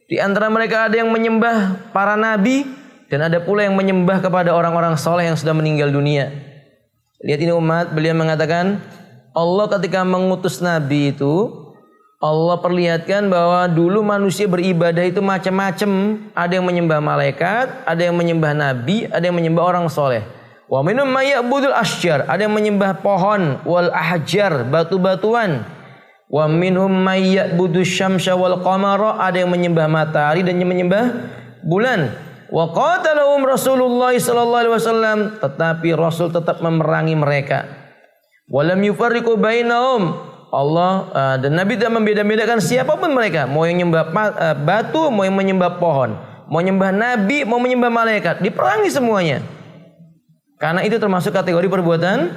Di antara mereka ada yang menyembah para nabi dan ada pula yang menyembah kepada orang-orang soleh yang sudah meninggal dunia. Lihat ini umat, beliau mengatakan Allah ketika mengutus Nabi itu, Allah perlihatkan bahwa dulu manusia beribadah itu macam-macam. Ada yang menyembah malaikat, ada yang menyembah Nabi, ada yang menyembah orang soleh. Wa minhum may ya'budul asyjar, ada yang menyembah pohon, wal ahjar, batu-batuan. Wa minhum may ya'budus syamsa wal qamara, ada yang menyembah matahari dan yang menyembah bulan. Wa qatalahum Rasulullah sallallahu alaihi wasallam, tetapi Rasul tetap memerangi mereka. Walam yufarriqu bainahum, dan Nabi tidak membeda-bedakan siapapun mereka, mau yang menyembah batu, mau yang menyembah pohon, mau menyembah nabi, mau menyembah malaikat, diperangi semuanya. Karena itu termasuk kategori perbuatan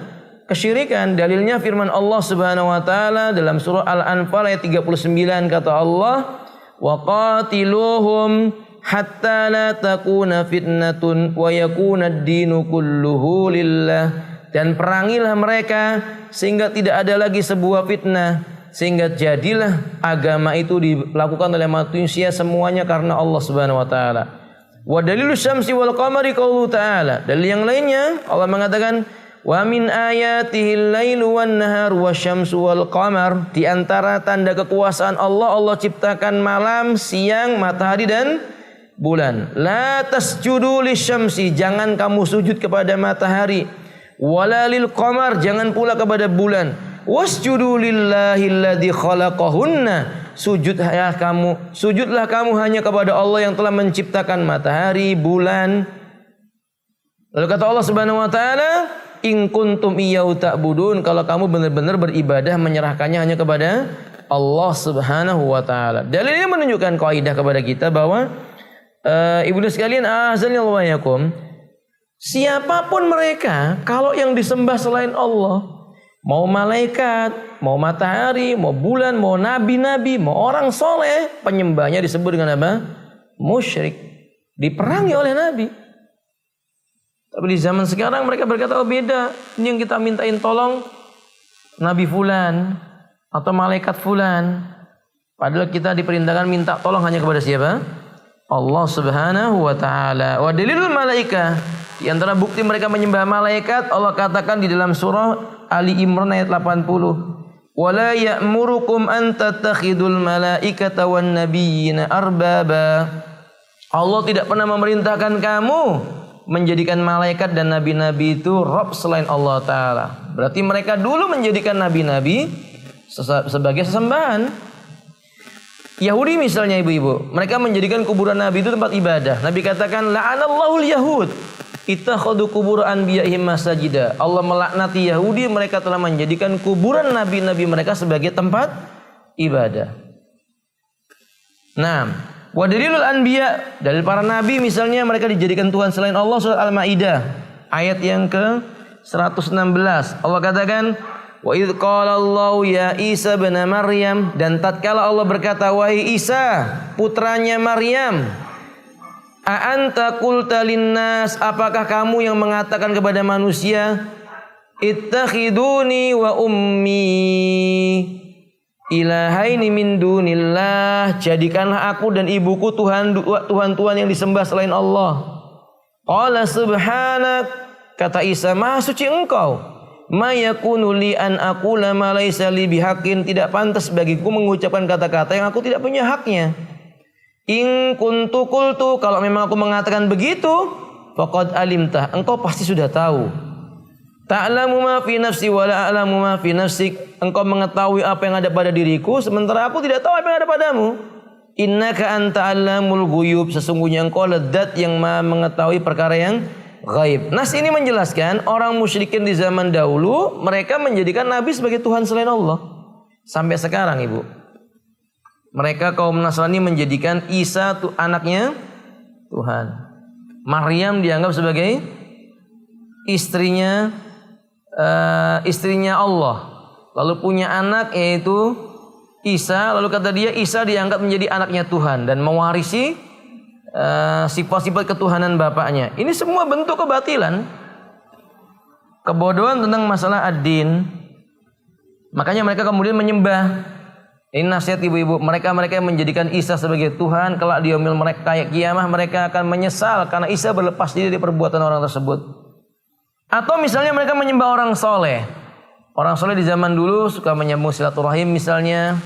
kesyirikan. Dalilnya firman Allah Subhanahu wa taala dalam surah Al-Anfal ayat 39, kata Allah, "Wa qatiluhum hatta la takuna fitnatun wa yakuna ad-dinu kulluhu lillah." Dan perangilah mereka sehingga tidak ada lagi sebuah fitnah, sehingga jadilah agama itu dilakukan oleh manusia semuanya karena Allah Subhanahu wa taala. Wa dalilus syamsi wal qamari qaulu ta'ala. Dalil yang lainnya Allah mengatakan, "Wa min ayatihil lailu wan nahar wasyamsu wal qamar." Di antara tanda kekuasaan Allah, Allah ciptakan malam, siang, matahari dan bulan. La tasjudu lisyamsi, jangan kamu sujud kepada matahari. Wala lil qamar, jangan pula kepada bulan. Wasjudu lillahilladzi khalaqahunna, sujudlah kamu hanya kepada Allah yang telah menciptakan matahari, bulan. Lalu kata Allah Subhanahu wa taala, in kuntum iyyahu ta'budun, kalau kamu benar-benar beribadah menyerahkannya hanya kepada Allah Subhanahu wa taala. Dalilnya menunjukkan kaidah kepada kita bahwa ibnu sekalian, azanillahu wa iyyakum, siapapun mereka, kalau yang disembah selain Allah, mau malaikat, mau matahari, mau bulan, mau nabi-nabi, mau orang soleh, penyembahnya disebut dengan apa? Musyrik. Diperangi oleh Nabi. Tapi di zaman sekarang mereka berkata, oh beda, ini yang kita mintain tolong Nabi fulan atau malaikat fulan. Padahal kita diperintahkan minta tolong hanya kepada siapa? Allah Subhanahu wa taala. Wa dalilul malaikah, di antara bukti mereka menyembah malaikat, Allah katakan di dalam surah Ali Imran ayat 80, "Wala ya'murukum an tattakhidul malaikata wan nabiyyina arbaba." Allah tidak pernah memerintahkan kamu menjadikan malaikat dan nabi-nabi itu rob selain Allah taala. Berarti mereka dulu menjadikan nabi-nabi sebagai sesembahan. Yahudi misalnya ibu-ibu, mereka menjadikan kuburan nabi itu tempat ibadah. Nabi katakan, la'anallahul yahud ittakhadhu qubur anbiya'ihim masajida. Allah melaknati Yahudi, mereka telah menjadikan kuburan nabi-nabi mereka sebagai tempat ibadah. Nah, wa dalilul anbiya, dalil para nabi misalnya mereka dijadikan Tuhan selain Allah, surat Al-Maidah ayat yang ke-116. Allah katakan, wa idz qala Allahu ya Isa bin Maryam, dan tatkala Allah berkata, wahai Isa putranya Maryam, a anta qulta linnas, apakah kamu yang mengatakan kepada manusia, ittakhiduni wa ummi ilahaini min dunillah, jadikanlah aku dan ibuku Tuhan yang disembah selain Allah. Qala subhanak, kata Isa, maha suci engkau, ma yakunu li an aqula ma laysa li bihaqqin, tidak pantas bagiku mengucapkan kata-kata yang aku tidak punya haknya. In kuntu qultu, kalau memang aku mengatakan begitu, faqad alimtah, engkau pasti sudah tahu. Ta'lamu ma fi nafsi wa la a'lamu ma fi nafsik, engkau mengetahui apa yang ada pada diriku sementara aku tidak tahu apa yang ada padamu. Innaka anta 'allamul ghuyub, sesungguhnya engkau zat yang Maha mengetahui perkara yang gaib. Nas ini menjelaskan orang musyrikin di zaman dahulu mereka menjadikan nabi sebagai Tuhan selain Allah. Sampai sekarang ibu, mereka kaum Nasrani menjadikan Isa itu anaknya Tuhan. Maryam dianggap sebagai istrinya Allah. Lalu punya anak yaitu Isa. Lalu kata dia Isa dianggap menjadi anaknya Tuhan dan mewarisi sifat-sifat ketuhanan bapaknya. Ini semua bentuk kebatilan, kebodohan tentang masalah ad-din. Makanya mereka kemudian menyembah. Ini nasihat ibu-ibu, mereka yang menjadikan Isa sebagai Tuhan, kelak di yaumil kiamah mereka akan menyesal karena Isa berlepas diri dari perbuatan orang tersebut. Atau misalnya mereka menyembah orang soleh. Orang soleh di zaman dulu suka menyambung silaturahim, misalnya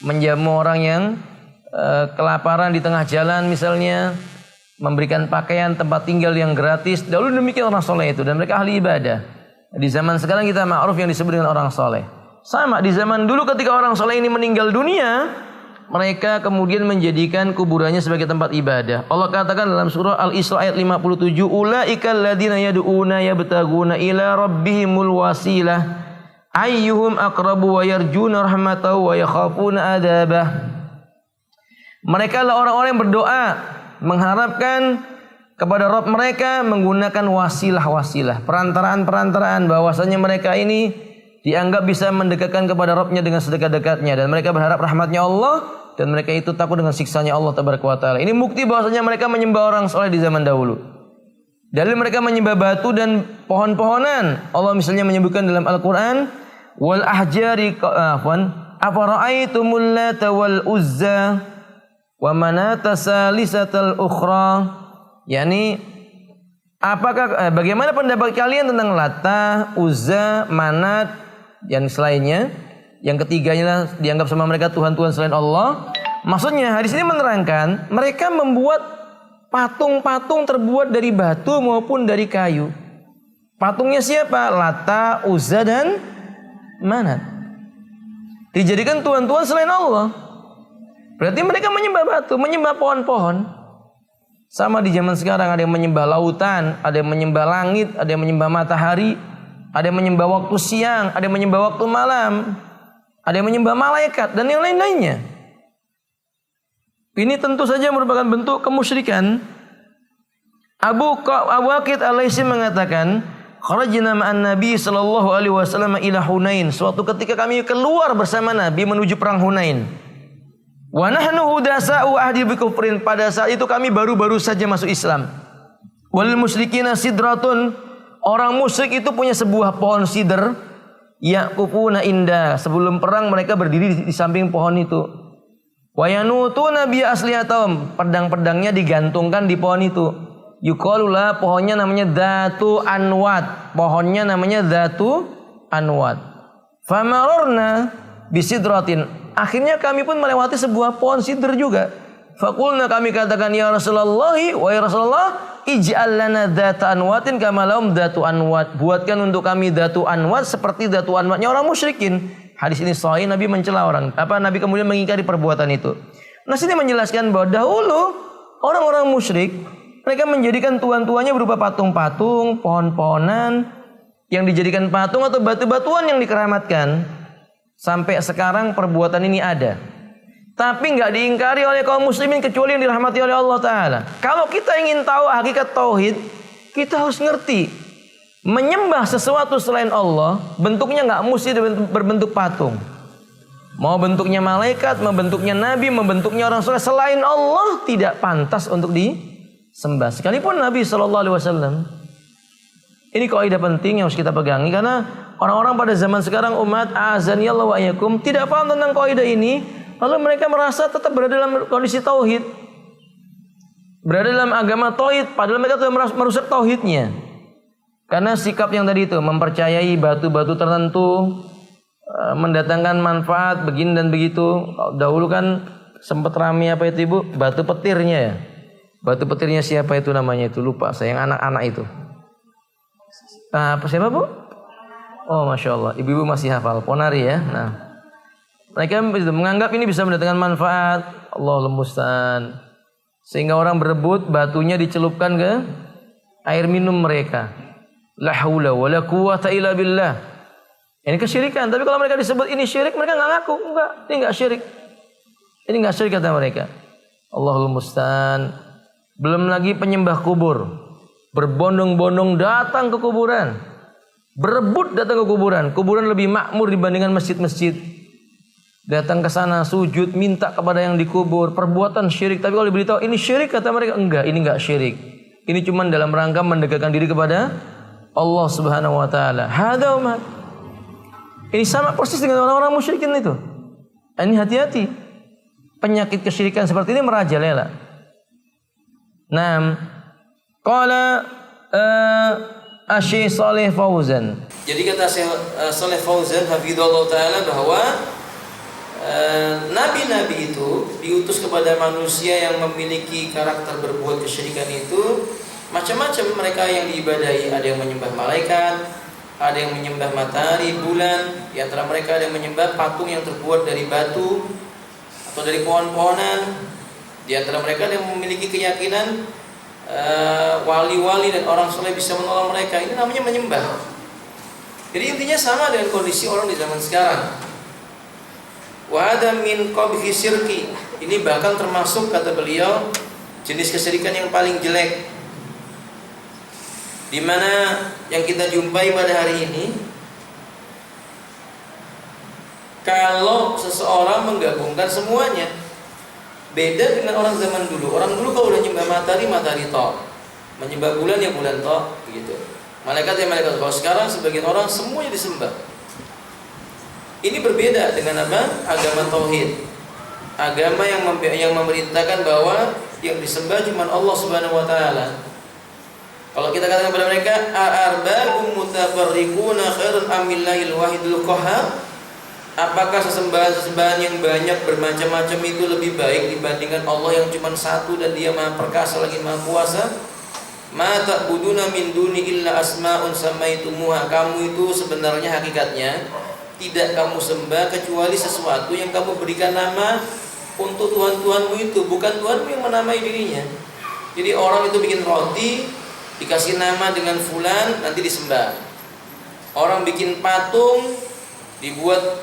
menjamu orang yang kelaparan di tengah jalan, misalnya memberikan pakaian, tempat tinggal yang gratis. Dahulu demikian orang soleh itu, dan mereka ahli ibadah. Di zaman sekarang kita ma'ruf yang disebut dengan orang soleh. Sama di zaman dulu ketika orang soleh ini meninggal dunia, mereka kemudian menjadikan kuburannya sebagai tempat ibadah. Allah katakan dalam surah Al-Isra ayat 57, ulaikal ladzina yad'una yabtaguna ila rabbihimul wasilah ayyuhum aqrabu wa yarjuna rahmatahu wa yakhafuna adzabah. Mereka adalah orang-orang yang berdoa mengharapkan kepada Rabb mereka menggunakan wasilah-wasilah, perantaraan-perantaraan, bahwasanya mereka ini dianggap bisa mendekatkan kepada Rabb-nya dengan sedekat-dekatnya, dan mereka berharap rahmatnya Allah, dan mereka itu takut dengan siksanya Allah tabaraka wa taala. Ini bukti bahwasanya mereka menyembah orang soleh di zaman dahulu. Dalil mereka menyembah batu dan pohon-pohonan. Allah misalnya menyebutkan dalam Al-Qur'an, wal ahjari afara'aitumul lata wal uzza wa manata salisatal ukhra. Yani apakah bagaimana pendapat kalian tentang Lata, Uzza, Manat dan selainnya? Yang ketiganya dianggap sama mereka tuhan-tuhan selain Allah. Maksudnya hadis ini menerangkan mereka membuat patung-patung terbuat dari batu maupun dari kayu. Patungnya siapa? Lata, Uzza dan Manat. Dijadikan tuhan-tuhan selain Allah. Berarti mereka menyembah batu, menyembah pohon-pohon. Sama di zaman sekarang ada yang menyembah lautan, ada yang menyembah langit, ada yang menyembah matahari, ada yang menyembah waktu siang, ada yang menyembah waktu malam, ada yang menyembah malaikat dan yang lain-lainnya. Ini tentu saja merupakan bentuk kemusyrikan. Abu Waqid Al-Laitsi mengatakan, kharajna ma'an Nabi sallallahu alaihi wasallam ila Hunain. Suatu ketika kami keluar bersama Nabi menuju perang Hunain. Wa nahnu hudasa'u ahdi bi kufrin. Pada saat itu kami baru-baru saja masuk Islam. Wal musyrikina sidratun. Orang musyrik itu punya sebuah pohon sidr. Yaqufuna inda. Sebelum perang mereka berdiri di samping pohon itu. Wa yanutuna bi aslihatum. Pedang-pedangnya digantungkan di pohon itu. Yuqalula, pohonnya namanya Dzatu Anwat. Pohonnya namanya Dzatu Anwat. Famarorna bisidratin. Akhirnya kami pun melewati sebuah pohon sidr juga. Faqulna, kami katakan, ya Rasulullah, wahai Rasulullah, ij'al lana dzata anwatin kama lahum dzatu anwat. Buatkan untuk kami dzatu anwat seperti dzatu anwatnya orang musyrikin. Hadis ini sahih, Nabi mencela orang. Nabi kemudian mengingkari perbuatan itu. Nah, sini menjelaskan bahwa dahulu orang-orang musyrik mereka menjadikan tuhan-tuhannya berupa patung-patung, pohon-pohonan yang dijadikan patung atau batu-batuan yang dikeramatkan. Sampai sekarang perbuatan ini ada. Tapi nggak diingkari oleh kaum muslimin kecuali yang dirahmati oleh Allah Ta'ala. Kalau kita ingin tahu hakikat tauhid, kita harus ngerti. Menyembah sesuatu selain Allah, bentuknya nggak mesti berbentuk patung. Mau bentuknya malaikat, mau bentuknya nabi, mau bentuknya orang soleh, selain Allah tidak pantas untuk disembah. Sekalipun Nabi SAW. Ini kaidah penting yang harus kita pegangi, karena orang-orang pada zaman sekarang, umat azanillahu wa iyyakum, tidak paham tentang kaidah ini, lalu mereka merasa tetap berada dalam kondisi tauhid, berada dalam agama tauhid, padahal mereka sudah merusak tauhidnya. Karena sikap yang tadi itu, mempercayai batu-batu tertentu mendatangkan manfaat begini dan begitu. Dahulu kan sempat ramai apa itu Ibu? Batu petirnya ya. Batu petirnya siapa itu namanya itu? Lupa saya, yang anak-anak itu. Siapa Bu? Oh, Masya Allah, ibu-ibu masih hafal. Ponari ya. Nah, mereka menganggap ini bisa mendatangkan manfaat. Allahul musta'an. Sehingga orang berebut batunya dicelupkan ke air minum mereka. La haula wala quwata illa billah. Ini kesyirikan. Tapi kalau mereka disebut ini syirik, mereka nggak ngaku. Enggak, ini nggak syirik. Ini nggak syirik kata mereka. Allahul musta'an. Belum lagi penyembah kubur. Berbondong-bondong datang ke kuburan. Berebut datang ke kuburan. Kuburan lebih makmur dibandingkan masjid-masjid. Datang ke sana sujud minta kepada yang dikubur. Perbuatan syirik. Tapi kalau diberitahu ini syirik, kata mereka enggak, ini enggak syirik. Ini cuma dalam rangka mendekatkan diri kepada Allah Subhanahu wa taala. Hadza umat. Ini sama persis dengan orang-orang musyrikin itu. Ini hati-hati. Penyakit kesyirikan seperti ini merajalela. Nah, qala Syekh Shalih Fauzan. Jadi kata Syekh Shalih Fauzan hafizallahu taala bahwa nabi-nabi itu diutus kepada manusia yang memiliki karakter berbuat kesyirikan itu macam-macam. Mereka yang diibadahi, ada yang menyembah malaikat, ada yang menyembah matahari, bulan. Di antara mereka ada yang menyembah patung yang terbuat dari batu atau dari pohon-pohonan. Di antara mereka ada yang memiliki keyakinan wali-wali dan orang soleh bisa menolong mereka. Ini namanya menyembah. Jadi intinya sama dengan kondisi orang di zaman sekarang. Wa hada min qabhi syirki. Ini bahkan termasuk, kata beliau, jenis kesyirikan yang paling jelek, di mana yang kita jumpai pada hari ini. Kalau seseorang menggabungkan semuanya, beda dengan orang zaman dulu. Orang dulu kalau udah nyembah matahari, matahari tok, menyembah bulan ya bulan tok, begitu. Malaikat ya malaikat. Kalau sekarang sebagian orang semuanya disembah. Ini berbeda dengan apa? Agama tauhid. Agama yang memerintahkan bahwa yang disembah cuma Allah Subhanahu wa taala. Kalau kita katakan kepada mereka, arbabum mutafarriquna khairun amillahil wahidul qahhar? Apakah sesembahan-sesembahan yang banyak bermacam-macam itu lebih baik dibandingkan Allah yang cuma satu dan Dia Maha Perkasa lagi Maha Kuasa? Ma ta'buduna min duni illa asma'un samaitumuha. Kamu itu sebenarnya hakikatnya tidak kamu sembah kecuali sesuatu yang kamu berikan nama untuk Tuhan-Tuhanmu itu, bukan Tuhanmu yang menamai dirinya. Jadi orang itu bikin roti dikasih nama dengan fulan, nanti disembah. Orang bikin patung dibuat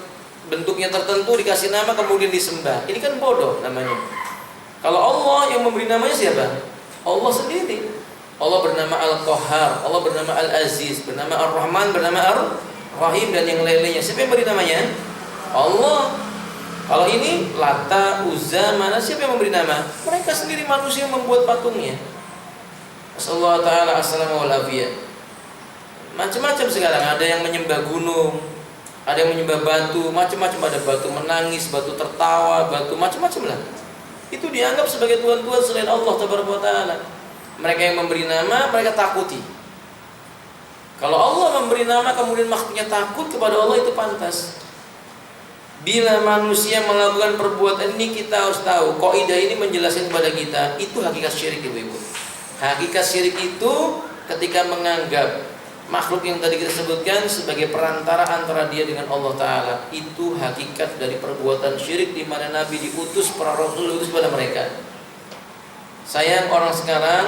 bentuknya tertentu, dikasih nama, kemudian disembah. Ini kan bodoh namanya. Kalau Allah yang memberi namanya siapa? Allah sendiri. Allah bernama Al-Qahhar, Allah bernama Al-Aziz, bernama Ar-Rahman, bernama Ar-Rahim, dan yang lain-lainnya. Siapa yang beri namanya? Allah. Kalau ini Lata, Uzza, mana, siapa yang memberi nama? Mereka sendiri, manusia yang membuat patungnya. Sallallahu ta'ala assalamu alaihi. Macam-macam sekarang. Ada yang menyembah gunung, ada yang menyembah batu, macam-macam. Ada batu menangis, batu tertawa, batu macam-macam lah. Itu dianggap sebagai Tuhan-Tuhan selain Allah Ta'ala. Mereka yang memberi nama, mereka takuti. Kalau Allah memberi nama kemudian makhluknya takut kepada Allah, itu pantas. Bila manusia melakukan perbuatan ini, kita harus tahu, kaidah ini menjelaskan kepada kita, itu hakikat syirik, ibu-ibu. Hakikat syirik itu ketika menganggap makhluk yang tadi kita sebutkan sebagai perantara antara dia dengan Allah Ta'ala. Itu hakikat dari perbuatan syirik, di mana Nabi diutus, para Rasul diutus pada mereka. Sayang orang sekarang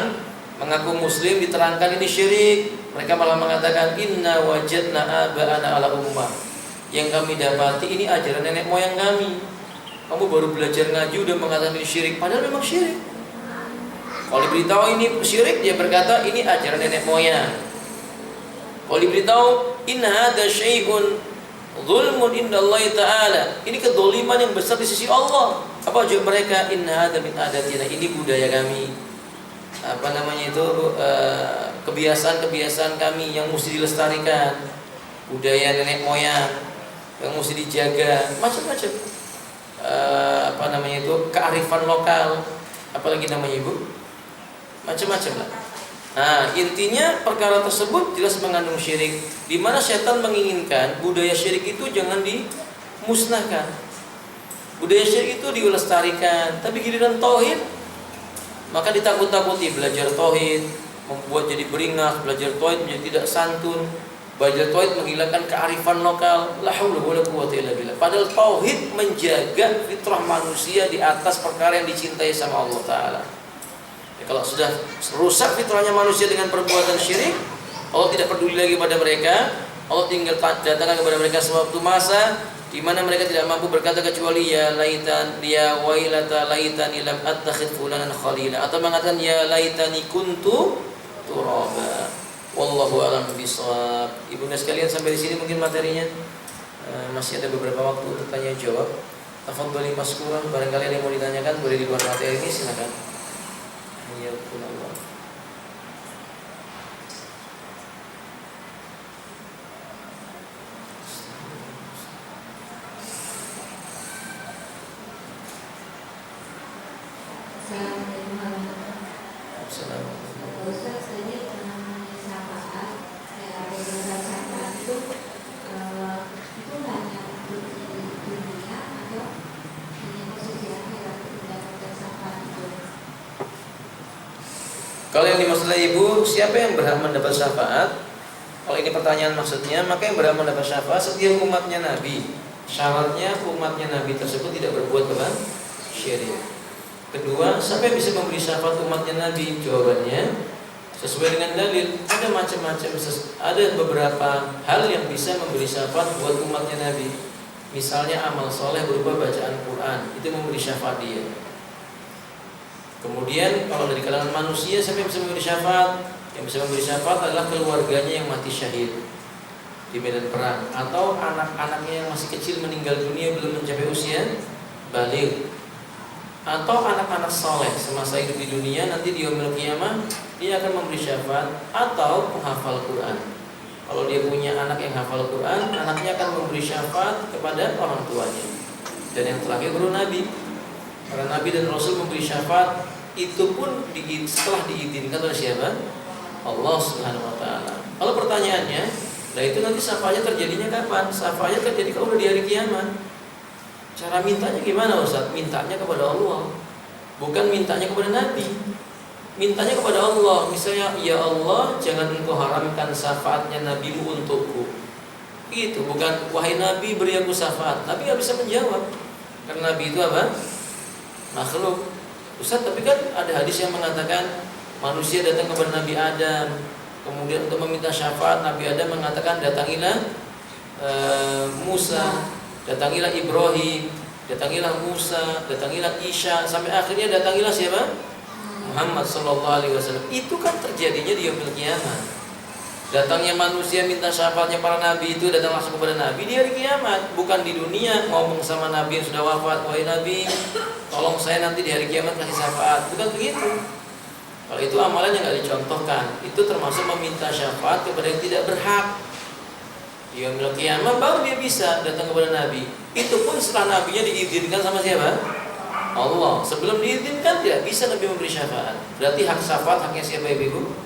mengaku muslim, diterangkan ini syirik, mereka malah mengatakan inna wajadna aba'ana ala ummah. Yang kami dapati ini ajaran nenek moyang kami. Kamu baru belajar ngaji udah mengatakan ini syirik, padahal memang syirik. Kalau diberitahu ini syirik, dia berkata ini ajaran nenek moyang. Kalau diberitahu inna hadza syai'un zulmun indallahi ta'ala, ini kedzaliman yang besar di sisi Allah. Apa jawab mereka? Inna hadza min adatina, ini budaya kami. Apa namanya itu, kebiasaan-kebiasaan kami yang mesti dilestarikan. Budaya nenek moyang yang mesti dijaga, macam-macam. Apa namanya itu, kearifan lokal, apalagi namanya ibu, macam-macam lah. Nah, intinya perkara tersebut jelas mengandung syirik, di mana setan menginginkan budaya syirik itu jangan dimusnahkan. Budaya syirik itu dilestarikan, tapi giliran tauhid maka ditakut-takuti. Belajar tauhid membuat jadi beringas, belajar tauhid menjadi tidak santun, belajar tauhid menghilangkan kearifan lokal. La haula wala quwwata illa billah. Padahal tauhid menjaga fitrah manusia di atas perkara yang dicintai sama Allah Ta'ala. Kalau sudah rusak fitrahnya manusia dengan perbuatan syirik, Allah tidak peduli lagi pada mereka. Allah tinggal datangkan kepada mereka suatu masa di mana mereka tidak mampu berkata kecuali ya laitan, ya wailata laitani lam attakhidh fulanan khalila, atau mengatakan ya laitani kuntu turaba. Wallahu a'lam bishawab. Ibunda sekalian, sampai di sini mungkin materinya. Masih ada beberapa waktu untuk tanya jawab. Tafadhali maskuran, barangkali ada yang mau ditanyakan boleh di luar materi ini, silakan. Ya Allah. Assalamualaikum. Ustaz, tadi namanya syafaat, ada syafaat itu hanya untuk di dunia atau hanya posisi akhirat tidak ada syafaat itu? Kalau yang dimaksud ibu, siapa yang berhak mendapat syafaat? Kalau ini pertanyaan maksudnya, maka yang berhak mendapat syafaat setiap umatnya Nabi. Syaratnya umatnya Nabi tersebut tidak berbuat syirik. Kedua, siapa yang bisa memberi syafaat umatnya Nabi? Jawabannya, sesuai dengan dalil. Ada macam-macam, ada beberapa hal yang bisa memberi syafaat buat umatnya Nabi. Misalnya amal soleh berupa bacaan Quran, itu memberi syafaat dia. Kemudian kalau dari kalangan manusia, siapa yang bisa memberi syafaat? Yang bisa memberi syafaat adalah keluarganya yang mati syahid di medan perang, atau anak-anaknya yang masih kecil meninggal dunia belum mencapai usia baligh, atau anak-anak soleh semasa hidup di dunia nanti di yaumil qiyamah dia akan memberi syafaat, atau penghafal Quran. Kalau dia punya anak yang hafal Quran, anaknya akan memberi syafaat kepada orang tuanya. Dan yang terakhir baru Nabi. Para Nabi dan Rasul memberi syafaat, itu pun setelah diizinkan oleh siapa? Allah Subhanahu Wa Taala. Kalau pertanyaannya, nah itu nanti syafaatnya terjadinya kapan? Syafaatnya terjadi kalau udah di hari kiamat. Cara mintanya gimana Ustaz? Mintanya kepada Allah, bukan mintanya kepada Nabi. Mintanya kepada Allah. Misalnya, ya Allah, jangan engkau haramkan syafaatnya Nabimu untukku. Itu bukan, wahai Nabi beri aku syafaat. Nabi gak bisa menjawab, karena Nabi itu apa? Makhluk. Ustaz, tapi kan ada hadis yang mengatakan manusia datang kepada Nabi Adam, kemudian untuk meminta syafaat, Nabi Adam mengatakan datangilah Musa, datangilah Ibrahim, datangilah Musa, datangilah Isa, sampai akhirnya datangilah siapa? Muhammad sallallahu alaihi wasallam. Itu kan terjadinya di yaumil qiyamah. Datangnya manusia minta syafaatnya para nabi itu datang langsung kepada Nabi di hari kiamat, bukan di dunia ngomong sama Nabi yang sudah wafat, wahai Nabi, tolong saya nanti di hari kiamat kasih syafaat. Bukan begitu. Kalau itu amalan yang nggak dicontohkan, itu termasuk meminta syafaat kepada yang tidak berhak. Di yaumil qiyamah baru dia bisa datang kepada Nabi. Itu pun setelah nabinya diizinkan sama siapa? Allah. Sebelum diizinkan tidak bisa Nabi memberi syafaat. Berarti hak syafaat haknya siapa ibu?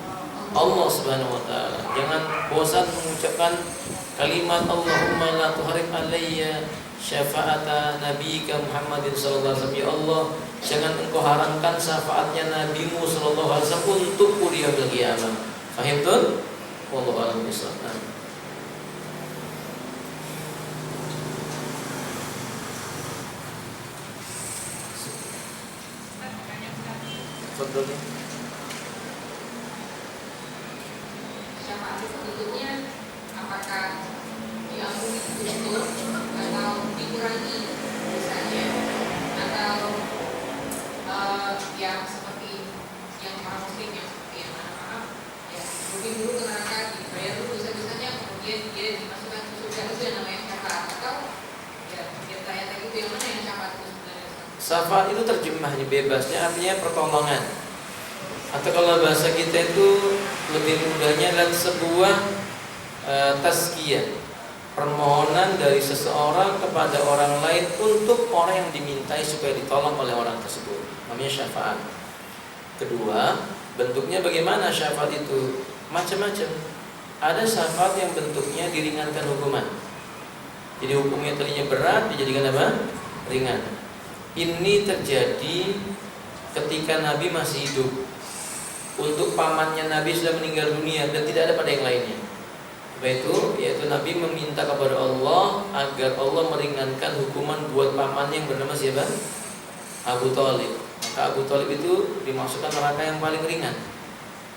Allah Subhanahu Wa Taala. Jangan bosan mengucapkan kalimat Allahumma la tuharim alayya syafaata nabiyika Muhammadin sallallahu alaihi wasallam. Ya Allah, jangan engkau haramkan syafaatnya Nabimu sallallahu alaihi wasallam untukku di yaumil qiyamah. Fahim tuh? Wallahu a'lam bishawab. Betul. Syafaat sebetulnya apakah diampuni betul atau dikurangi misalnya, atau yang seperti yang orang muslim yang seperti yang maaf ya mungkin dulu ke neraka dibayar dulu dosa-dosanya kemudian dia dimasukkan ke surga, itu yang namanya syafaat, atau ya ternyata itu yang mana yang syafaat itu sebenarnya? Syafaat itu terjemahnya bebasnya artinya pertolongan. Atau kalau bahasa kita itu lebih mudahnya adalah sebuah tazkiyah, permohonan dari seseorang kepada orang lain untuk orang yang dimintai supaya ditolong oleh orang tersebut. Namanya syafaat. Kedua, bentuknya bagaimana syafaat itu? Macam-macam. Ada syafaat yang bentuknya diringankan hukuman. Jadi hukumnya tadinya berat dijadikan apa? Ringan. Ini terjadi ketika Nabi masih hidup. Untuk pamannya Nabi sudah meninggal dunia dan tidak ada pada yang lainnya. Yaitu Nabi meminta kepada Allah agar Allah meringankan hukuman buat pamannya yang bernama siapa? Abu Thalib. Maka Abu Thalib itu dimasukkan neraka yang paling ringan.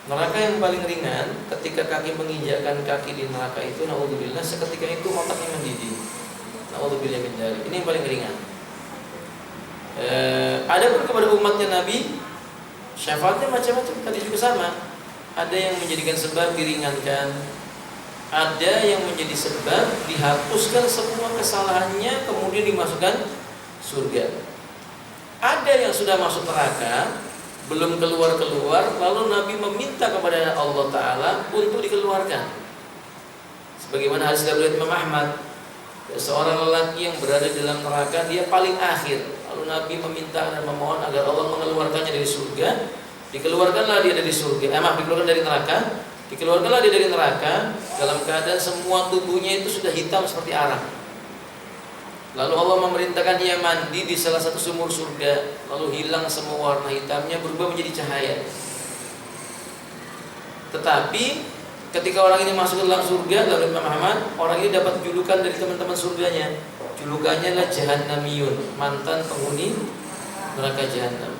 Neraka yang paling ringan ketika kaki menginjakkan kaki di neraka itu, naudzubillah, seketika itu otaknya mendidih. Naudzubillah min dzalik. Ini yang paling ringan. Adapun kepada umatnya Nabi, syafaatnya macam-macam, tadi juga sama. Ada yang menjadikan sebab diringankan, ada yang menjadi sebab dihapuskan semua kesalahannya kemudian dimasukkan surga. Ada yang sudah masuk neraka belum keluar-keluar, lalu Nabi meminta kepada Allah Ta'ala untuk dikeluarkan. Sebagaimana hadis dari Imam Ahmad, seorang lelaki yang berada dalam neraka, dia paling akhir. Lalu Nabi meminta dan memohon agar Allah mengeluarkannya dari surga. Dikeluarkanlah dia dari surga, dikeluarkan dari neraka. Dikeluarkanlah dia dari neraka dalam keadaan semua tubuhnya itu sudah hitam seperti arang. Lalu Allah memerintahkan dia mandi di salah satu sumur surga. Lalu hilang semua warna hitamnya, berubah menjadi cahaya. Tetapi ketika orang ini masuk ke dalam surga, lalu Imam Ahmad, orang ini dapat julukan dari teman-teman surganya. Julukannya adalah Jahannamiyun, mantan penghuni neraka Jahannam.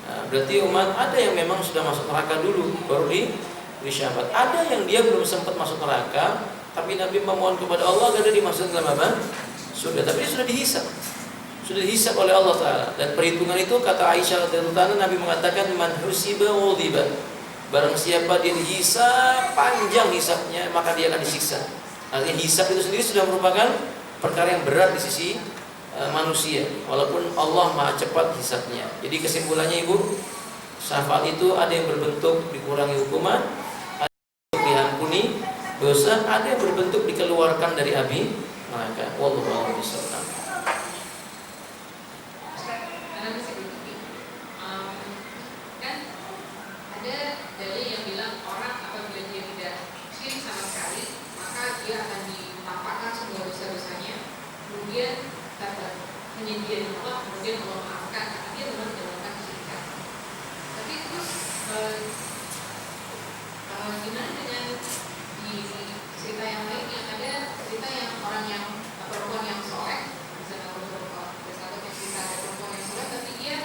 Nah, berarti umat ada yang memang sudah masuk neraka dulu baru diberi syafaat. Ada yang dia belum sempat masuk neraka, tapi Nabi memohon kepada Allah agar dia dimasukkan dalam apa? Surga. Tapi dia sudah dihisab. Sudah dihisab oleh Allah Ta'ala. Dan perhitungan itu kata Aisyah radhiyallahu anha, Nabi mengatakan man husiba udhiba. Barang siapa dia dihisab panjang hisabnya, maka dia akan disiksa. Artinya hisab itu sendiri sudah merupakan perkara yang berat di sisi manusia, walaupun Allah maha cepat hisabnya. Jadi kesimpulannya Ibu, syafaat itu ada yang berbentuk dikurangi hukuman, ada yang diampuni dosa, ada yang berbentuk dikeluarkan dari api neraka. Wallahu a'lam bishawab. Karena masih begini, kan ada dalil yang bilang orang apabila dia tidak syirik sama sekali, maka dia akan ditampakkan semua dosa-dosanya, kemudian dapat penyediaan Allah, kemudian Allah maafkan karena dia memang melakukan kesyirikan. Tapi terus gimana dengan di cerita yang lain yang ada cerita yang orang yang perempuan yang soleh, misalnya misalnya cerita ada perempuan yang soleh tapi dia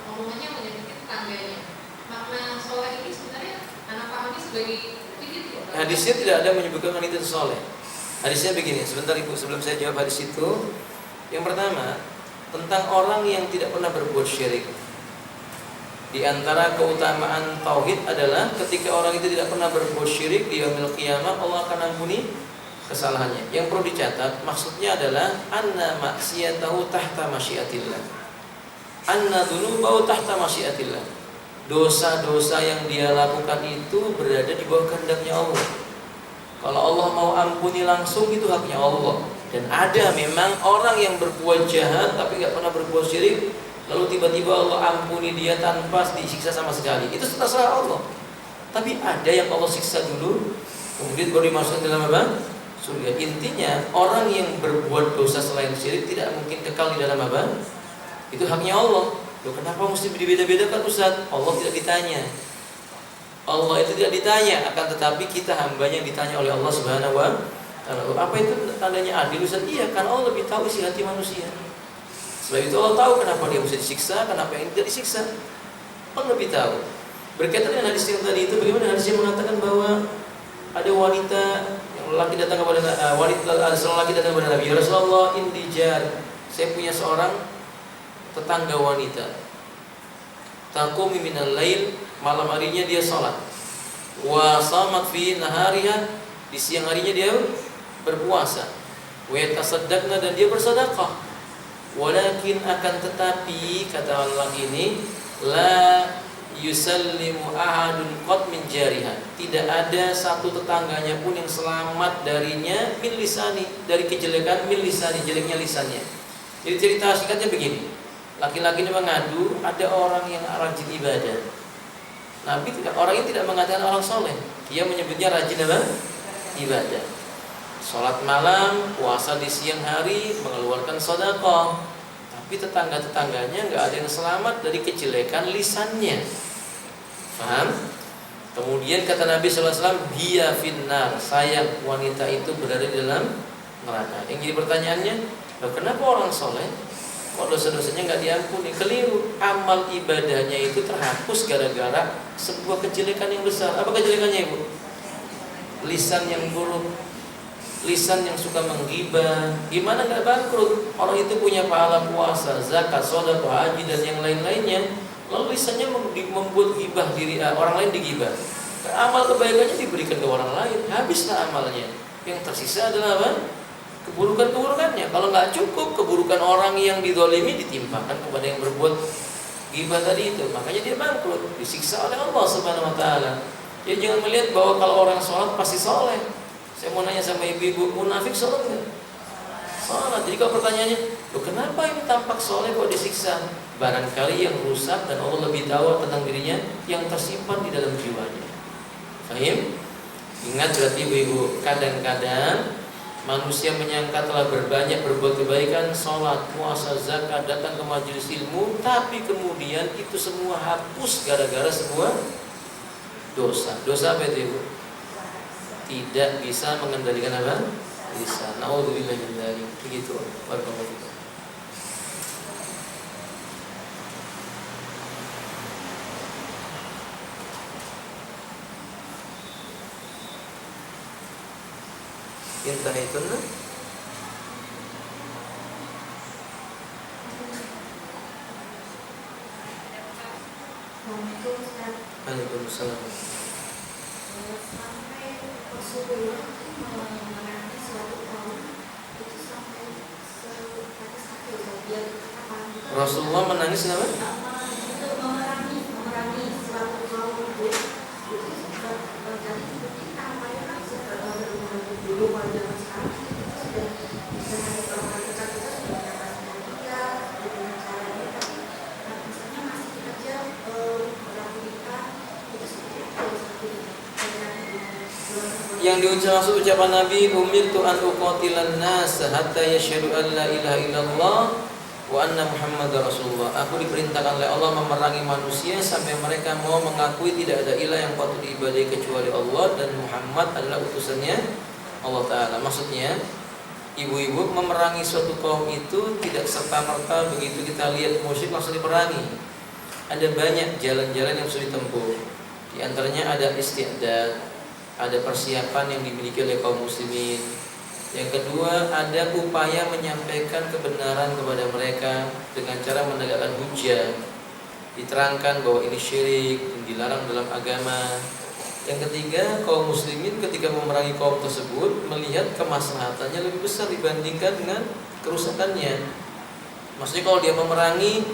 omongannya menyakiti tetangganya. Makna soleh ini sebenarnya anak pahami sebagai begitu. Hadisnya tidak ada menyebutkan wanita itu soleh. Hadisnya begini, sebentar Ibu sebelum saya jawab hadis itu. Yang pertama, tentang orang yang tidak pernah berbuat syirik. Di antara keutamaan tauhid adalah ketika orang itu tidak pernah berbuat syirik, di yaumil qiyamah Allah akan ampuni kesalahannya. Yang perlu dicatat, maksudnya adalah anna maksiyatahu tahta masyiatillah. Anna dzunubahu tahta masyiatillah. Dosa-dosa yang dia lakukan itu berada di bawah kehendaknya Allah. Kalau Allah mau ampuni langsung itu haknya Allah. Dan ada memang orang yang berbuat jahat tapi gak pernah berbuat syirik, lalu tiba-tiba Allah ampuni dia tanpa disiksa sama sekali. Itu terserah Allah. Tapi ada yang Allah siksa dulu, kemudian baru dimasukkan dalam apa? Surga. Intinya orang yang berbuat dosa selain syirik tidak mungkin kekal di dalam apa? Itu haknya Allah. Loh, kenapa mesti dibeda-bedakan Ustaz? Allah tidak ditanya. Allah itu tidak ditanya, akan tetapi kita hambanya yang ditanya oleh Allah Subhanahu wa Ta'ala. Apa itu tandanya adil Ustaz? Iya, karena Allah lebih tahu isi hati manusia. Sebab itu Allah tahu kenapa dia mesti disiksa, kenapa yang tidak disiksa. Allah lebih tahu. Berkaitan dengan hadis yang tadi itu, bagaimana hadis yang mengatakan bahwa ada wanita yang lelaki datang kepada ada seorang lelaki datang kepada Nabi, ya Rasulullah, indijar, saya punya seorang tetangga wanita. Taqumi minal lail, malam harinya dia salat. Wa shamat fi nahariha, di siang harinya dia berpuasa. Wa yatasaddaqna, dan dia bersedekah. Walakin akan tetapi kata lelaki ini, la yusallimu ahadun qad min jariha, tidak ada satu tetangganya pun yang selamat darinya min lisani, dari kejelekan min lisani, jeleknya lisannya. Jadi cerita singkatnya begini, laki-laki ini mengadu ada orang yang rajin ibadah. Nabi tidak, orang ini tidak mengatakan orang soleh, dia menyebutnya rajin apa? Ibadah. Sholat malam, puasa di siang hari, mengeluarkan sedekah. Tapi tetangga-tetangganya nggak ada yang selamat dari kejelekan lisannya. Paham? Kemudian kata Nabi SAW, hiya finnar, sayang wanita itu berada di dalam neraka. Yang jadi pertanyaannya, kenapa orang soleh kok dosa-dosanya nggak diampuni? Keliru. Amal ibadahnya itu terhapus gara-gara sebuah kejelekan yang besar. Apa kejelekannya Ibu? Lisan yang buruk, lisan yang suka menggibah. Gimana nggak bangkrut? Orang itu punya pahala puasa, zakat, sedekah, haji dan yang lain-lainnya, lalu lisannya membuat gibah diri orang lain, digibah. Amal kebaikannya diberikan ke orang lain, habislah amalnya. Yang tersisa adalah apa? Keburukan-keburukannya. Kalau nggak cukup, keburukan orang yang dizalimi ditimpakan kepada yang berbuat gibah tadi itu. Makanya dia bangkrut, disiksa oleh Allah Subhanahu wa Ta'ala. Jadi jangan melihat bahwa kalau orang sholat pasti soleh. Saya mau nanya sama ibu-ibu, munafik sholat nggak? Sholat. Jadi kalau pertanyaannya, loh kenapa ini tampak soleh kok disiksa? Barangkali yang rusak dan Allah lebih tahu tentang dirinya yang tersimpan di dalam jiwanya. Fahim? Ingat berarti ibu-ibu, kadang-kadang manusia menyangka telah berbanyak berbuat kebaikan, sholat, puasa, zakat, datang ke majelis ilmu, tapi kemudian itu semua hapus gara-gara sebuah dosa. Dosa apa itu ibu? Tidak bisa mengendalikan apa? Lisan. Nauzubillah min dzalik. Begitu. Barakallahu fikum. Intahitunna. Waalaikumsalam. Sampai Rasulullah memerangi suatu kaum itu sampai batas akhir biar Rasulullah menangis kenapa? untuk memerangi suatu kaum itu jadi mungkin namanya kan dulu pada sekarang sudah bisa orang kita sudah mendapatkan dia dengan caranya tapi misalnya masih aja orang kita itu seperti apa Yang diucap ucapan Nabi, umirtu an uqatilan nas hatta yashhadu an la ilaha illallah wa anna Muhammadar Rasulullah. Aku diperintahkan oleh Allah memerangi manusia sampai mereka mau mengakui tidak ada ilah yang patut diibadahi kecuali Allah dan Muhammad adalah utusannya Allah Ta'ala. Maksudnya ibu-ibu memerangi suatu kaum itu tidak serta-merta begitu kita lihat musyrik langsung diperangi. Ada banyak jalan-jalan yang harus ditempuh. Di antaranya ada isti'dad, ada persiapan yang dimiliki oleh kaum muslimin. Yang kedua, ada upaya menyampaikan kebenaran kepada mereka dengan cara menegakkan hujjah, diterangkan bahwa ini syirik, yang dilarang dalam agama. Yang ketiga, kaum muslimin ketika memerangi kaum tersebut melihat kemaslahatannya lebih besar dibandingkan dengan kerusakannya. Maksudnya kalau dia memerangi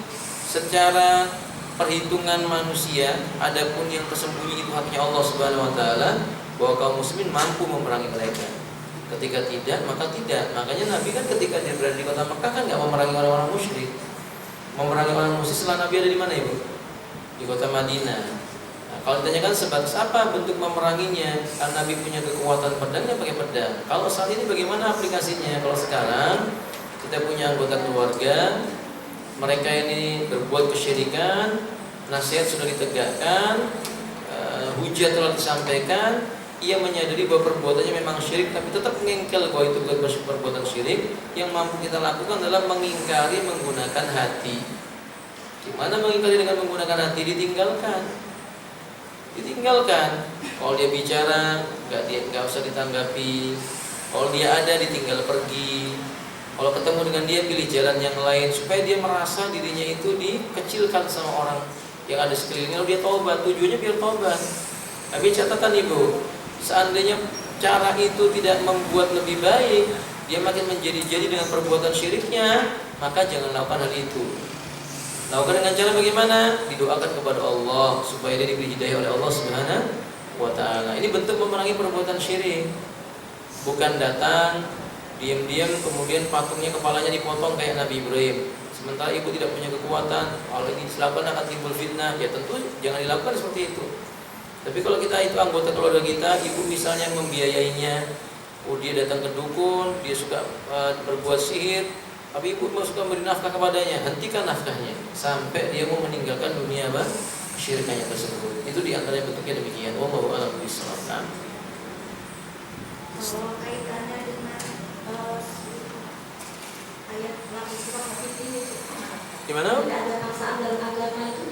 secara perhitungan manusia, adapun yang tersembunyi itu haknya Allah Subhanahu wa taala, bahwa kaum muslimin mampu memerangi mereka. Ketika tidak, maka tidak. Makanya Nabi kan ketika dia berada di kota Mekah kan enggak memerangi orang-orang musyrik. Memerangi orang musyrik setelah Nabi ada di mana, Ibu? Di kota Madinah. Nah, kalau ditanyakan sebatas apa bentuk memeranginya, karena Nabi punya kekuatan pedangnya pakai pedang. Kalau saat ini bagaimana aplikasinya? Kalau sekarang kita punya anggota keluarga, mereka ini berbuat kesyirikan, nasihat sudah ditegakkan, hujah telah disampaikan, ia menyadari bahwa perbuatannya memang syirik, tapi tetap mengingkari bahwa itu bukan perbuatan syirik. Yang mampu kita lakukan adalah mengingkari menggunakan hati. Gimana mengingkari dengan menggunakan hati? Ditinggalkan. Kalau dia bicara, nggak usah ditanggapi. Kalau dia ada, ditinggal pergi. Kalau ketemu dengan dia, pilih jalan yang lain supaya dia merasa dirinya itu dikecilkan sama orang yang ada sekelilingnya. Lalu dia taubat, tujuannya biar taubat. Tapi catatan Ibu, seandainya cara itu tidak membuat lebih baik, dia makin menjadi-jadi dengan perbuatan syiriknya, maka jangan lakukan hal itu. Lakukan dengan cara bagaimana? Didoakan kepada Allah supaya dia diberi hidayah oleh Allah Subhanahu wa taala. Ini bentuk memerangi perbuatan syirik. Bukan datang diam-diam kemudian patungnya kepalanya dipotong kayak Nabi Ibrahim. Sementara ibu tidak punya kekuatan, kalau ini dilakukan akan timbul fitnah. Ya tentu jangan dilakukan seperti itu. Tapi kalau kita itu anggota keluarga kita, ibu misalnya membiayainya, dia datang ke dukun, dia suka berbuat sihir, tapi ibu mau suka memberi nafkah kepadanya, hentikan nafkahnya sampai dia mau meninggalkan dunia syiriknya tersebut. Itu diantaranya bentuknya demikian. Wallahu a'lam bishawab. Kalau kaitannya dengan ayat ini, gimana? tidak ada paksaan dalam agama itu.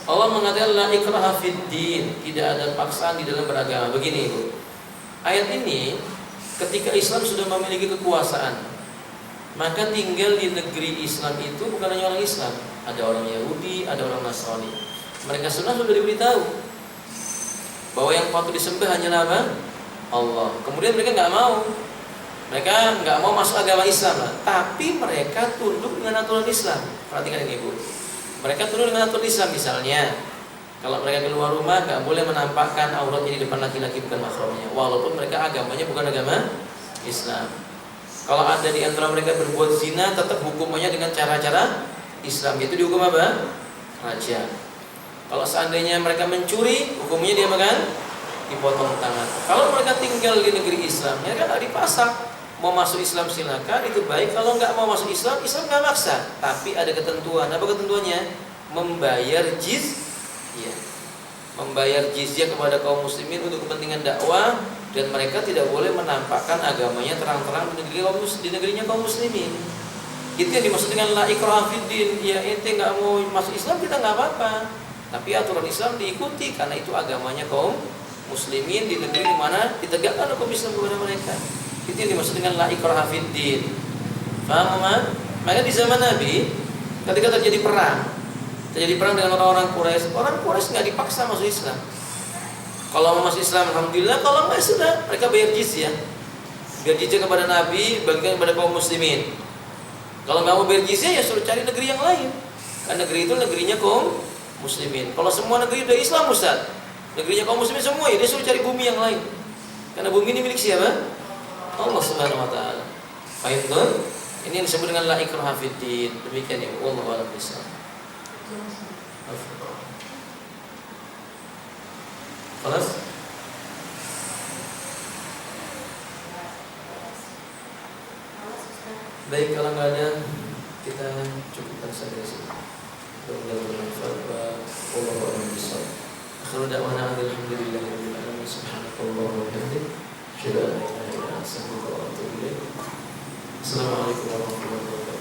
Allah mengatakan la ikraha fid din, tidak ada paksaan di dalam beragama. Begini Ibu, ayat ini ketika Islam sudah memiliki kekuasaan, maka tinggal di negeri Islam itu bukan hanya orang Islam, ada orang Yahudi, ada orang Nasrani. Mereka sudah diberitahu bahwa yang patut disembah hanyalah apa? Allah. Kemudian mereka nggak mau, mereka nggak mau masuk agama Islam lah. Tapi mereka tunduk dengan aturan Islam. Perhatikan ini Ibu, mereka tunduk dengan aturan Islam. Misalnya, kalau mereka keluar rumah nggak boleh menampakkan auratnya di depan laki-laki, bukan mahramnya, walaupun mereka agamanya bukan agama Islam. Kalau ada di antara mereka berbuat zina, tetap hukumannya dengan cara-cara Islam, yaitu dihukum apa? Raja. Kalau seandainya mereka mencuri, hukumnya dia makan dipotong tangan. Kalau mereka tinggal di negeri Islam, ya kan di pasar, mau masuk Islam silakan, itu baik. Kalau nggak mau masuk Islam, Islam nggak maksa, tapi ada ketentuan. Apa ketentuannya? Membayar jizyah, membayar jizyah kepada kaum muslimin untuk kepentingan dakwah, dan mereka tidak boleh menampakkan agamanya terang-terang di negerinya kaum muslimin. Itu yang dimaksud dengan la ikraha fid din. Ya ente nggak mau masuk Islam, kita nggak apa-apa, tapi aturan Islam diikuti karena itu agamanya kaum muslimin di negeri di mana ditegakkan hukum Islam kepada mereka. Itu yang dimaksud dengan la ikraha fid din. Paham, Mama? Maka di zaman Nabi ketika terjadi perang dengan orang-orang Quraisy nggak dipaksa masuk Islam. Kalau mau masuk Islam, alhamdulillah. Kalau nggak, sudah, mereka bayar jizyah. Bayar jizyah kepada Nabi, bagikan kepada kaum muslimin. Kalau nggak mau bayar jizyah, ya suruh cari negeri yang lain. Karena negeri itu negerinya kaum muslimin. Kalau semua negeri udah Islam, Ustaz, negerinya kaum muslimin semua, ya dia suruh cari bumi yang lain. Karena bumi ini milik siapa? Allah Subhanahu wa taala. Baik, ini yang disebut dengan la ikraha fid din. Demikian ya, wallahu a'lam bishawab. Kelas? Baik, kalau nggak ada, kita cukupkan saja di sini. Mudah-mudahan bermanfaat. Wallahu a'lam bishawab. Akhiru da'wana alhamdulillahirabbil alamin. Subhanakallahumma wa bihamdika, asyhadu an la ilaha illa anta, astaghfiruka wa atubu ilaik. Assalamualaikum warahmatullahi wabarakatuh.